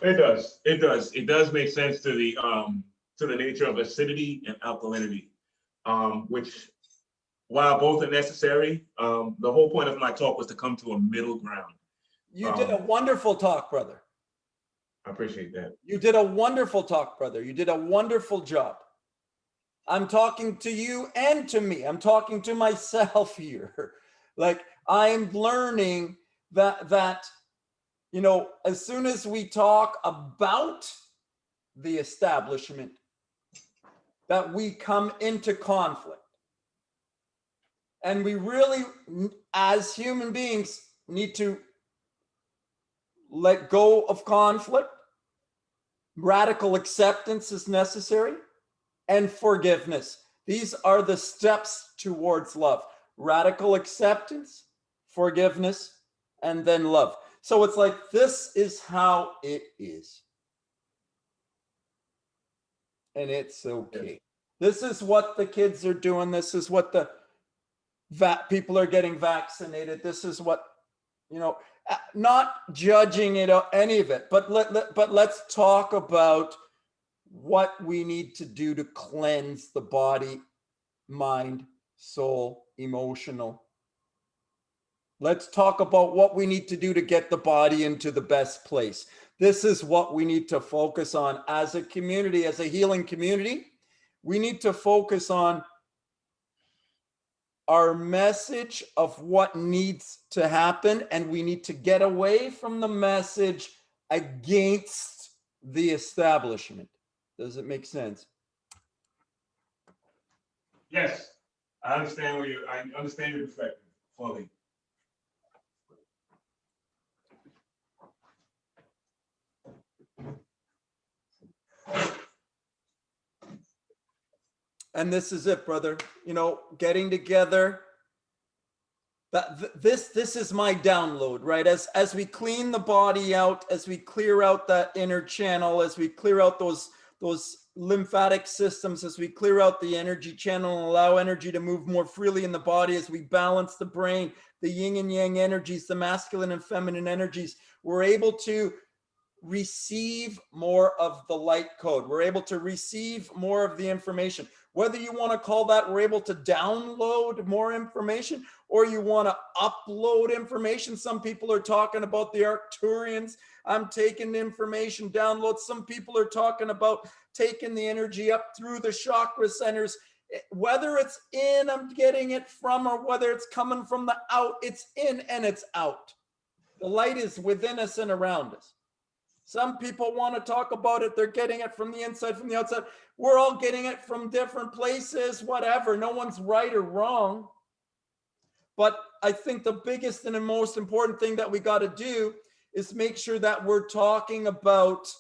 It does. It does. It does make sense to the nature of acidity and alkalinity, which, while both are necessary, the whole point of my talk was to come to a middle ground. You did a wonderful talk, brother. I appreciate that. You did a wonderful talk, brother. You did a wonderful job. I'm talking to you and to me. I'm talking to myself here. Like, I'm learning that, as soon as we talk about the establishment, that we come into conflict. And we really, as human beings, need to let go of conflict. Radical acceptance is necessary, and forgiveness. These are the steps towards love. Radical acceptance, forgiveness, and then love. So it's like, this is how it is. And it's okay. This is what the kids are doing. This is what the people are getting vaccinated. This is what, not judging it or any of it, but let's talk about what we need to do to cleanse the body, mind, soul, emotional. Let's talk about what we need to do to get the body into the best place. This is what we need to focus on as a community, as a healing community. We need to focus on our message of what needs to happen, and we need to get away from the message against the establishment. Does it make sense? Yes, I understand I understand your perspective fully. And this is it, brother. Getting together. This is my download, right? As we clean the body out, as we clear out that inner channel, as we clear out those lymphatic systems, as we clear out the energy channel and allow energy to move more freely in the body, as we balance the brain, the yin and yang energies, the masculine and feminine energies, we're able to receive more of the light code. We're able to receive more of the information. Whether you want to call that we're able to download more information or you want to upload information. Some people are talking about the Arcturians. I'm taking information download. Some people are talking about taking the energy up through the chakra centers. Whether it's in, I'm getting it from, or whether it's coming from the out, it's in and it's out. The light is within us and around us. Some people want to talk about it. They're getting it from the inside, from the outside. We're all getting it from different places, whatever. No one's right or wrong. But I think the biggest and the most important thing that we got to do is make sure that we're talking about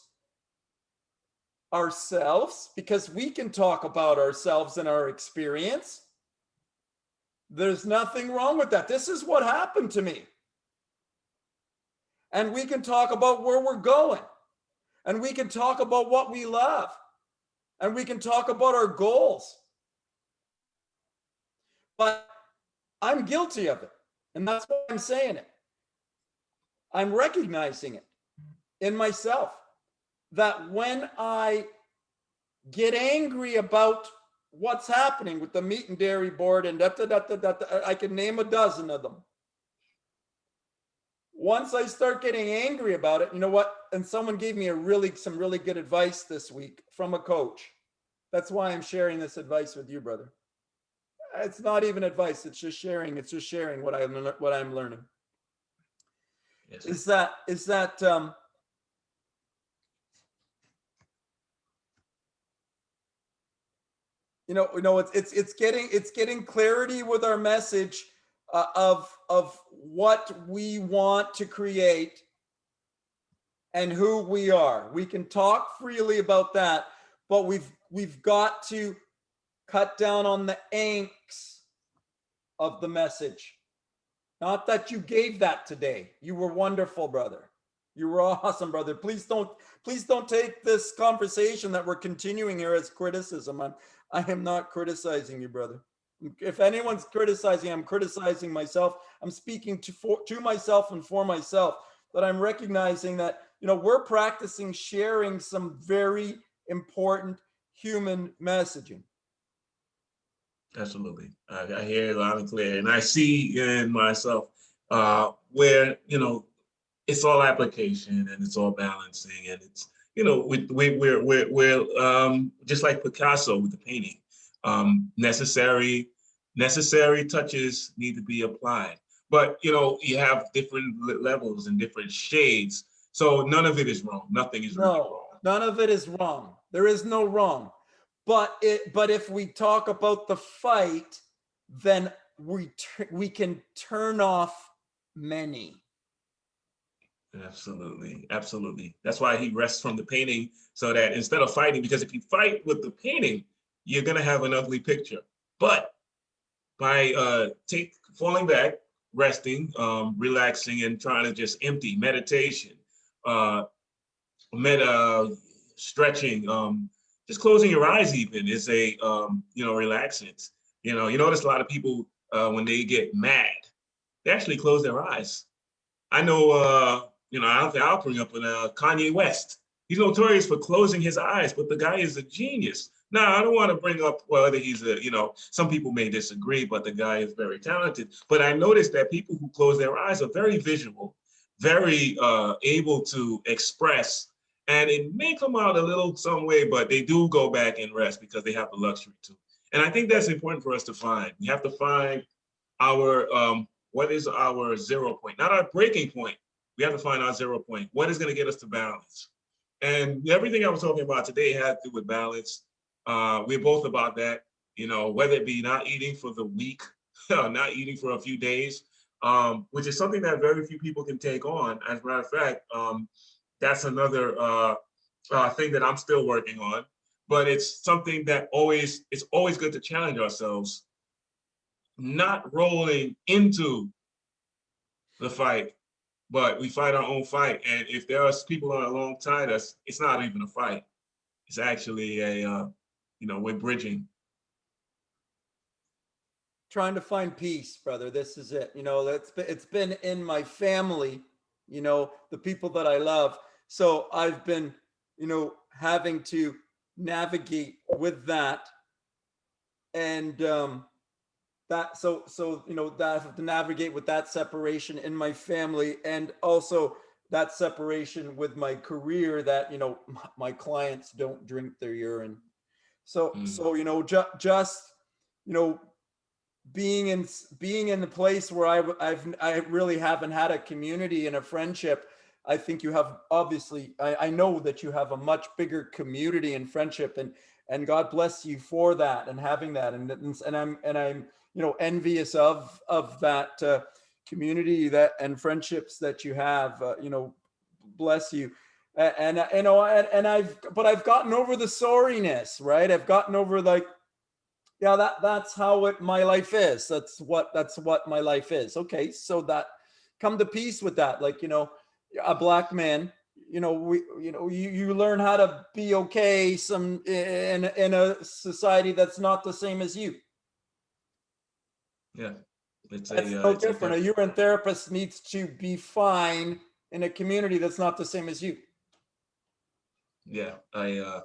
ourselves, because we can talk about ourselves and our experience. There's nothing wrong with that. This is what happened to me. And we can talk about where we're going. And we can talk about what we love. And we can talk about our goals. But I'm guilty of it. And that's why I'm saying it. I'm recognizing it in myself, that when I get angry about what's happening with the meat and dairy board and I can name a dozen of them. Once I start getting angry about it, you know what? And someone gave me some really good advice this week from a coach. That's why I'm sharing this advice with you, brother. It's not even advice. It's just sharing. It's just sharing what I'm learning. Yes. Is that it's getting clarity with our message of what we want to create and who we are. We can talk freely about that, but we've got to cut down on the angst of the message. Not that you gave that today. You were wonderful, brother. You were awesome, brother. Please don't take this conversation that we're continuing here as criticism. I am not criticizing you, brother. If anyone's criticizing, I'm criticizing myself. I'm speaking to myself and for myself, that I'm recognizing that, we're practicing sharing some very important human messaging. Absolutely. I hear it loud and clear. And I see in myself where, it's all application and it's all balancing. And it's, we're just like Picasso with the painting. Necessary touches need to be applied. But, you have different levels and different shades. So none of it is wrong. Nothing is really wrong. None of it is wrong. There is no wrong. But if we talk about the fight, then we can turn off many. Absolutely. Absolutely. That's why he rests from the painting, so that instead of fighting, because if you fight with the painting, you're going to have an ugly picture. But by falling back, resting, relaxing, and trying to just empty, meditation, stretching, just closing your eyes even is a relaxant. You notice a lot of people when they get mad, they actually close their eyes. I know, I don't think I'll bring up Kanye West. He's notorious for closing his eyes, but the guy is a genius. Now, I don't want to bring up whether he's some people may disagree, but the guy is very talented. But I noticed that people who close their eyes are very visual, very able to express. And it may come out a little some way, but they do go back and rest because they have the luxury to. And I think that's important for us to find. We have to find our, what is our 0 point? Not our breaking point. We have to find our 0 point. What is going to get us to balance? And everything I was talking about today had to do with balance. We're both about that, whether it be not eating for the week, not eating for a few days, which is something that very few people can take on. As a matter of fact, that's another thing that I'm still working on. But it's something that it's always good to challenge ourselves, not rolling into the fight, but we fight our own fight. And if there are people alongside us, it's not even a fight. It's actually we're bridging. Trying to find peace, brother. This is it. It's been in my family, the people that I love. So I've been, having to navigate with that. And that I have to navigate with that separation in my family, and also that separation with my career, that my clients don't drink their urine. So just being in the place where I really haven't had a community and a friendship. I think you have, obviously, I know that you have a much bigger community and friendship, and God bless you for that and having that, and I'm envious of that community and friendships that you have. Bless you. And you know, and I've gotten over the sorriness, right? I've gotten over like, yeah, that's how my life is. That's what my life is. Okay, so that come to peace with that. Like, you know, a black man, you know, you learn how to be okay some in a society that's not the same as you. Yeah, it's That's a no it's a different. A urine therapist needs to be fine in a community that's not the same as you. yeah. A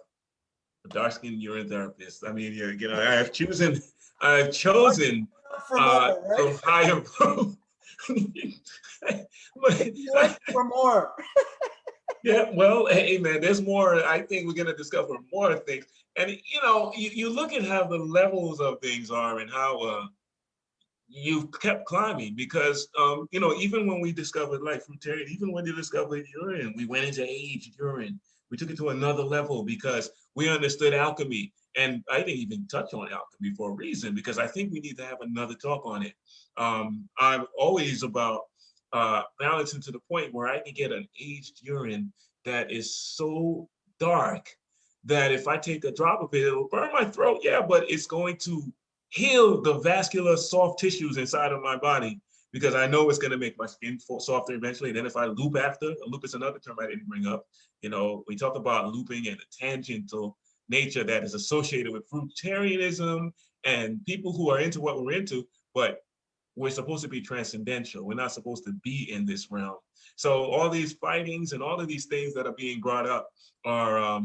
dark-skinned urine therapist. I mean, yeah, you know, I've chosen For more, right? some higher road. You like for more. Yeah, well, hey man, there's more. I think we're gonna discover more things. And you know, you look at how the levels of things are and how you've kept climbing because you know, even when we discovered like fruitarian, even when they discovered urine, we went into aged urine. We took it to another level because we understood alchemy. And I didn't even touch on alchemy for a reason because I think we need to have another talk on it. I'm always about balancing to the point where I can get an aged urine that is so dark that if I take a drop of it, it'll burn my throat, yeah, but it's going to heal the vascular soft tissues inside of my body because I know it's going to make my skin softer eventually. And then if I loop after, loop is another term I didn't bring up. You know, we talk about looping and the tangential nature that is associated with fruitarianism and people who are into what we're into, but we're supposed to be transcendental. We're not supposed to be in this realm. So all these fightings and all of these things that are being brought up are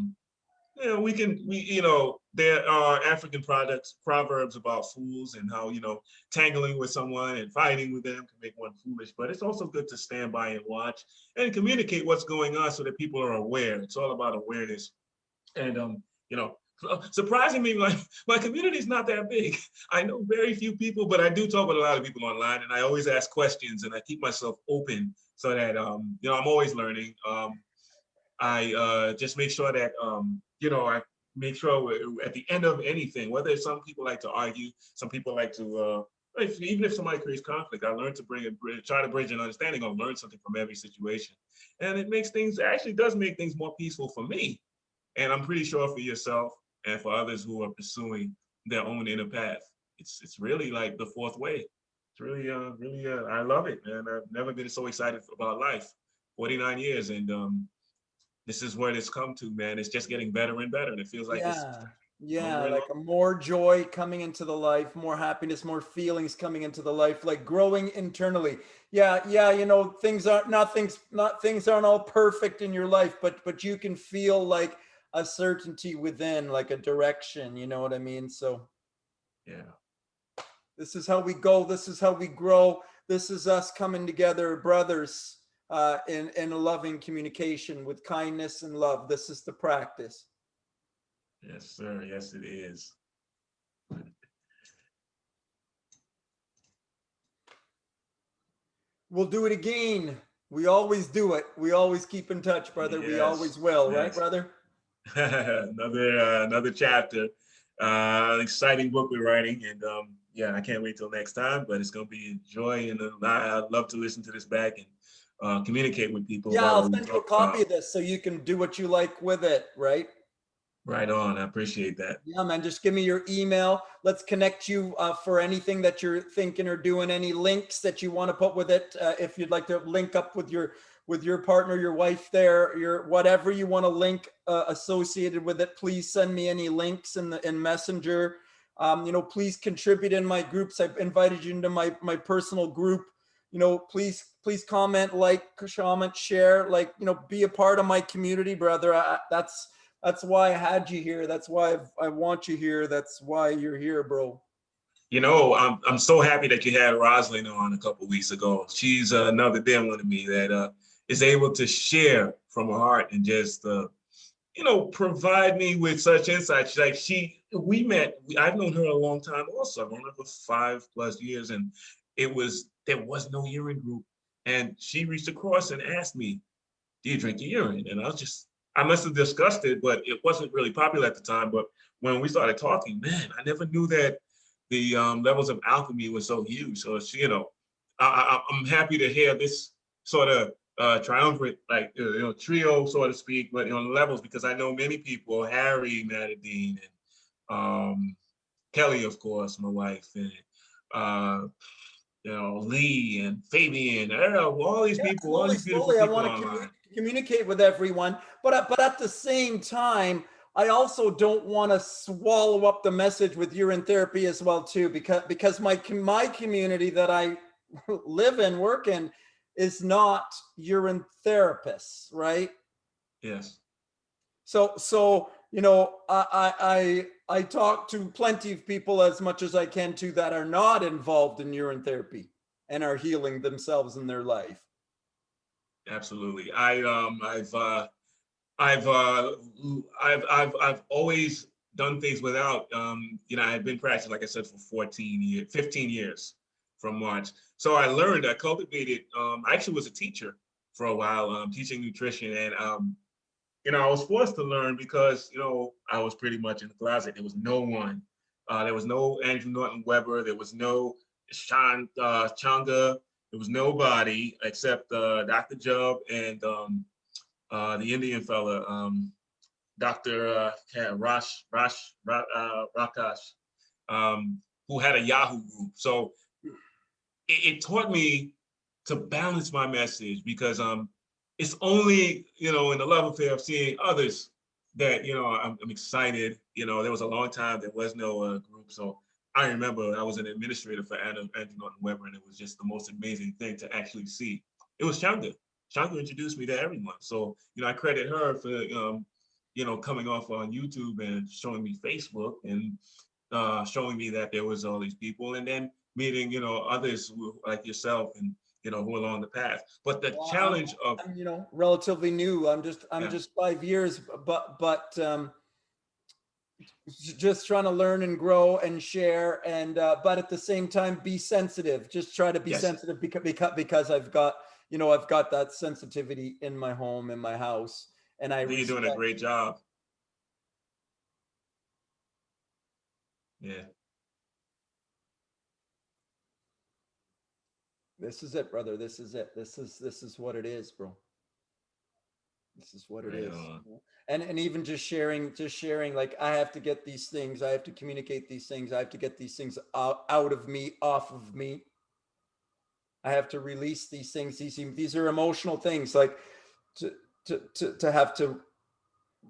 you know, you know, there are African proverbs about fools and how, you know, tangling with someone and fighting with them can make one foolish, but it's also good to stand by and watch and communicate what's going on so that people are aware. It's all about awareness. And, you know, surprisingly, my community is not that big. I know very few people, but I do talk with a lot of people online and I always ask questions and I keep myself open so that, you know, I'm always learning. I just make sure that, you know, I make sure at the end of anything, whether some people like to argue, some people like to, even if somebody creates conflict, I learn to try to bridge an understanding or learn something from every situation. And it makes things, actually does make things more peaceful for me. And I'm pretty sure for yourself and for others who are pursuing their own inner path. It's really like the fourth way. It's really, I love it, man. I've never been so excited about life. 49 years and this is where it's come to, man. It's just getting better and better. And it feels like it's Yeah. Yeah, longer and like longer. a more joy coming into the life, more happiness, more feelings coming into the life, like growing internally. Yeah, yeah, you know, things aren't all perfect in your life, but you can feel like a certainty within, like a direction, you know what I mean? So Yeah. this is how we go, this is how we grow. This is us coming together, brothers, in a loving communication with kindness and love. This is the practice. Yes, sir. Yes, it is. We'll do it again. We always do it. We always keep in touch, brother. We Yes. always will, right, Yes. brother? Another chapter. Exciting book we're writing, and yeah, I can't wait till next time. But it's gonna be a joy, and I'd love to listen to this back and communicate with people Yeah, about I'll what we send you a talked copy about. of this so you can do what you like with it, right? Right on. I appreciate that. Yeah, man. Just give me your email. Let's connect you for anything that you're thinking or doing. Any links that you want to put with it. If you'd like to link up with your partner, your wife, there, your whatever you want to link associated with it. Please send me any links in Messenger. You know, please contribute in my groups. I've invited you into my personal group. You know, please comment, like, comment, share. Like, you know, be a part of my community, brother. That's why I had you here. That's why I want you here. That's why you're here, bro. You know, I'm so happy that you had Rosalind on a couple of weeks ago. She's another dear one to me that is able to share from her heart and just you know, provide me with such insights. Like we met. I've known her a long time. Also, I've known her for 5+ years, and there was no urine group, and she reached across and asked me, "Do you drink your urine?" And I must have discussed it, but it wasn't really popular at the time. But when we started talking, man, I never knew that the levels of alchemy were so huge. So she, you know, I'm happy to hear this sort of triumvirate, like trio, so to speak, but on levels, because I know many people, Harry, Matadine, and Kelly, of course, my wife, and Lee and Fabian, all these Yeah, people, all slowly, these beautiful slowly, I people want to online. communicate with everyone, but at the same time, I also don't want to swallow up the message with urine therapy as well too, because my community that I live in, work in, is not urine therapists, right? Yes. So I talk to plenty of people as much as I can too that are not involved in urine therapy and are healing themselves in their life. Absolutely. I've always done things without, I had been practicing, like I said, for 14 years, 15 years from March. So I learned, I cultivated, I actually was a teacher for a while, teaching nutrition. And, I was forced to learn because, I was pretty much in the closet. There was no one. There was no Andrew Norton Weber. There was no Changa. There was nobody except Dr. Job and the Indian fella, Dr. Rakash, who had a Yahoo group. So it taught me to balance my message, because it's only, in the love affair of seeing others that, I'm excited. There was a long time there was no group. So I remember I was an administrator for Andrew Norton Weber, and it was just the most amazing thing to actually see. It was Shanga. Shanga introduced me to everyone. So, I credit her for, coming off on YouTube and showing me Facebook, and showing me that there was all these people, and then meeting, others like yourself, and, who are along the path. But the Well, challenge of, I'm relatively new. I'm yeah, just 5 years, but just trying to learn and grow and share, and but at the same time be sensitive. Just try to be yes, sensitive because I've got that sensitivity in my home, in my house, and I I think you're doing a respect. great job. Yeah. This is it, brother. This is it. This is what it is, bro. This is what it Right is. on. And even just sharing, like, I have to get these things, I have to communicate these things, I have to get these things out of me, off of me. I have to release these things. These are emotional things, like, to to have to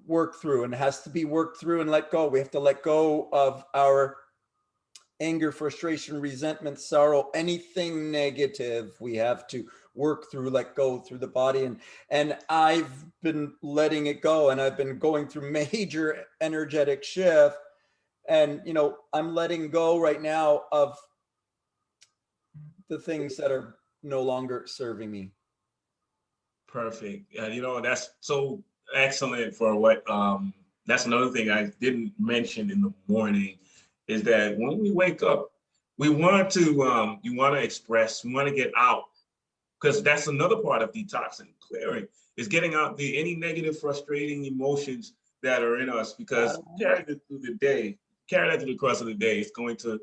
work through, and it has to be worked through and let go. We have to let go of our anger, frustration, resentment, sorrow, anything negative. We have to work through, let go through the body. And I've been letting it go, and I've been going through major energetic shift. And I'm letting go right now of the things that are no longer serving me. Perfect. Yeah, that's so excellent for what, that's another thing I didn't mention in the morning, is that when we wake up, we want to, you want to express, we want to get out, because that's another part of detoxing, clearing, is getting out any negative, frustrating emotions that are in us, because carrying it through the day, carry that through the course of the day, it's going to,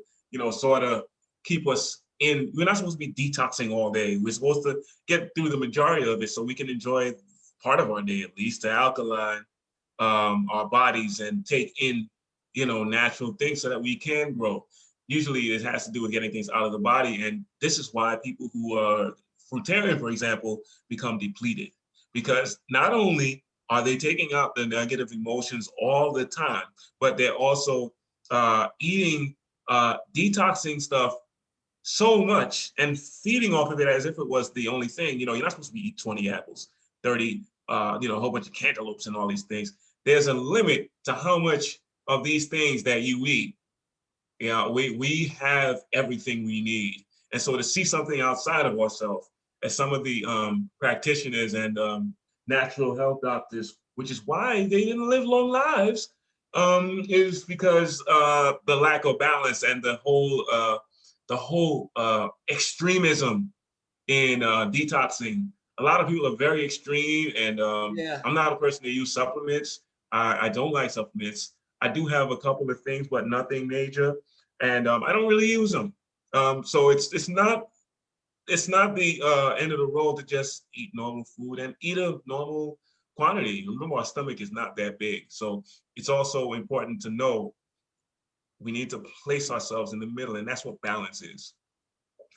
sort of keep us in. We're not supposed to be detoxing all day. We're supposed to get through the majority of it so we can enjoy part of our day, at least, to alkaline our bodies and take in, natural things so that we can grow. Usually it has to do with getting things out of the body. And this is why people who are fruitarian, for example, become depleted, because not only are they taking out the negative emotions all the time, but they're also eating, detoxing stuff so much and feeding off of it as if it was the only thing. You're not supposed to be eating 20 apples, 30, a whole bunch of cantaloupes and all these things. There's a limit to how much of these things that you eat. We have everything we need. And so to see something outside of ourselves, as some of the practitioners and natural health doctors, which is why they didn't live long lives, is because the lack of balance and the whole extremism in detoxing. A lot of people are very extreme, and Yeah. I'm not a person that use supplements. I don't like supplements. I do have a couple of things, but nothing major, and I don't really use them. So it's not it's not the end of the road to just eat normal food and eat a normal quantity. Remember, our stomach is not that big. So it's also important to know we need to place ourselves in the middle, and that's what balance is.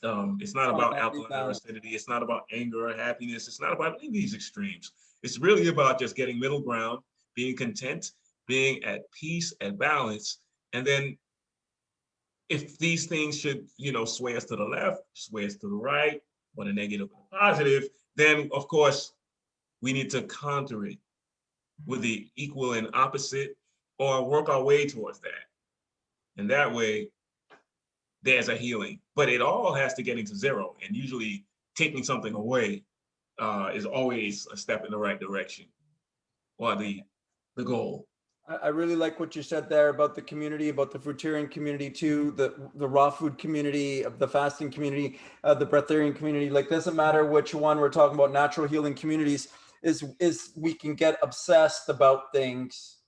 It's not about alkaline or acidity. It's not about anger or happiness. It's not about any of these extremes. It's really about just getting middle ground, being content, being at peace, at balance. And then if these things should, sway us to the left, sway us to the right, or the negative or the positive, then of course we need to counter it with the equal and opposite, or work our way towards that. And that way, there's a healing. But it all has to get into zero. And usually taking something away is always a step in the right direction, or the goal. I really like what you said there about the community, about the fruitarian community too, the raw food community, the fasting community, the breatharian community. Like, doesn't matter which one we're talking about. Natural healing communities is we can get obsessed about things.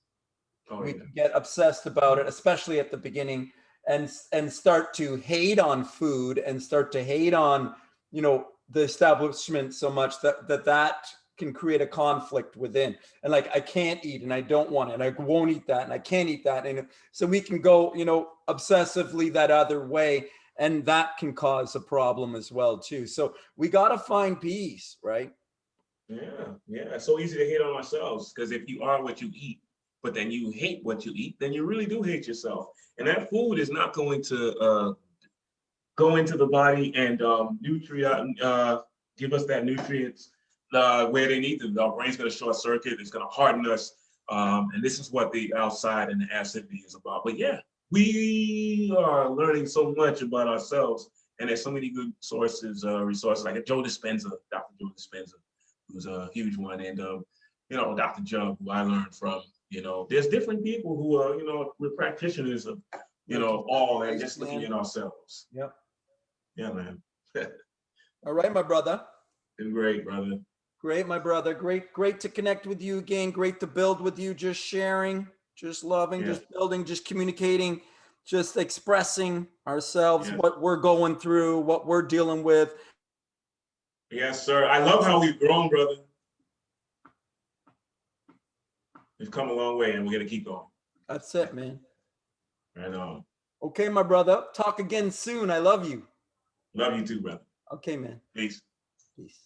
We can get obsessed about it, especially at the beginning, and start to hate on food and start to hate on the establishment so much that can create a conflict within, and like, I can't eat and I don't want it and I won't eat that and I can't eat that, and so we can go obsessively that other way, and that can cause a problem as well too. So we got to find peace, right? Yeah, it's so easy to hate on ourselves, because if you are what you eat, but then you hate what you eat, then you really do hate yourself, and that food is not going to go into the body and give us that nutrients where they need them. Our brain's going to short circuit. It's going to harden us. And this is what the outside and the acidity is about. But yeah, we are learning so much about ourselves. And there's so many good resources like Dr. Joe Dispenza, who's a huge one. And, Dr. Jung, who I learned from. There's different people who are, we're practitioners of, all, and just looking at ourselves. Yep. Yeah, man. All right, my brother. Been great, brother. Great, my brother. Great to connect with you again. Great to build with you. Just sharing, just loving, just building, just communicating, just expressing ourselves, what we're going through, what we're dealing with. Yes, sir. I love how we've grown, brother. We've come a long way, and we're going to keep going. That's it, man. Right on. Okay, my brother. Talk again soon. I love you. Love you too, brother. Okay, man. Peace. Peace.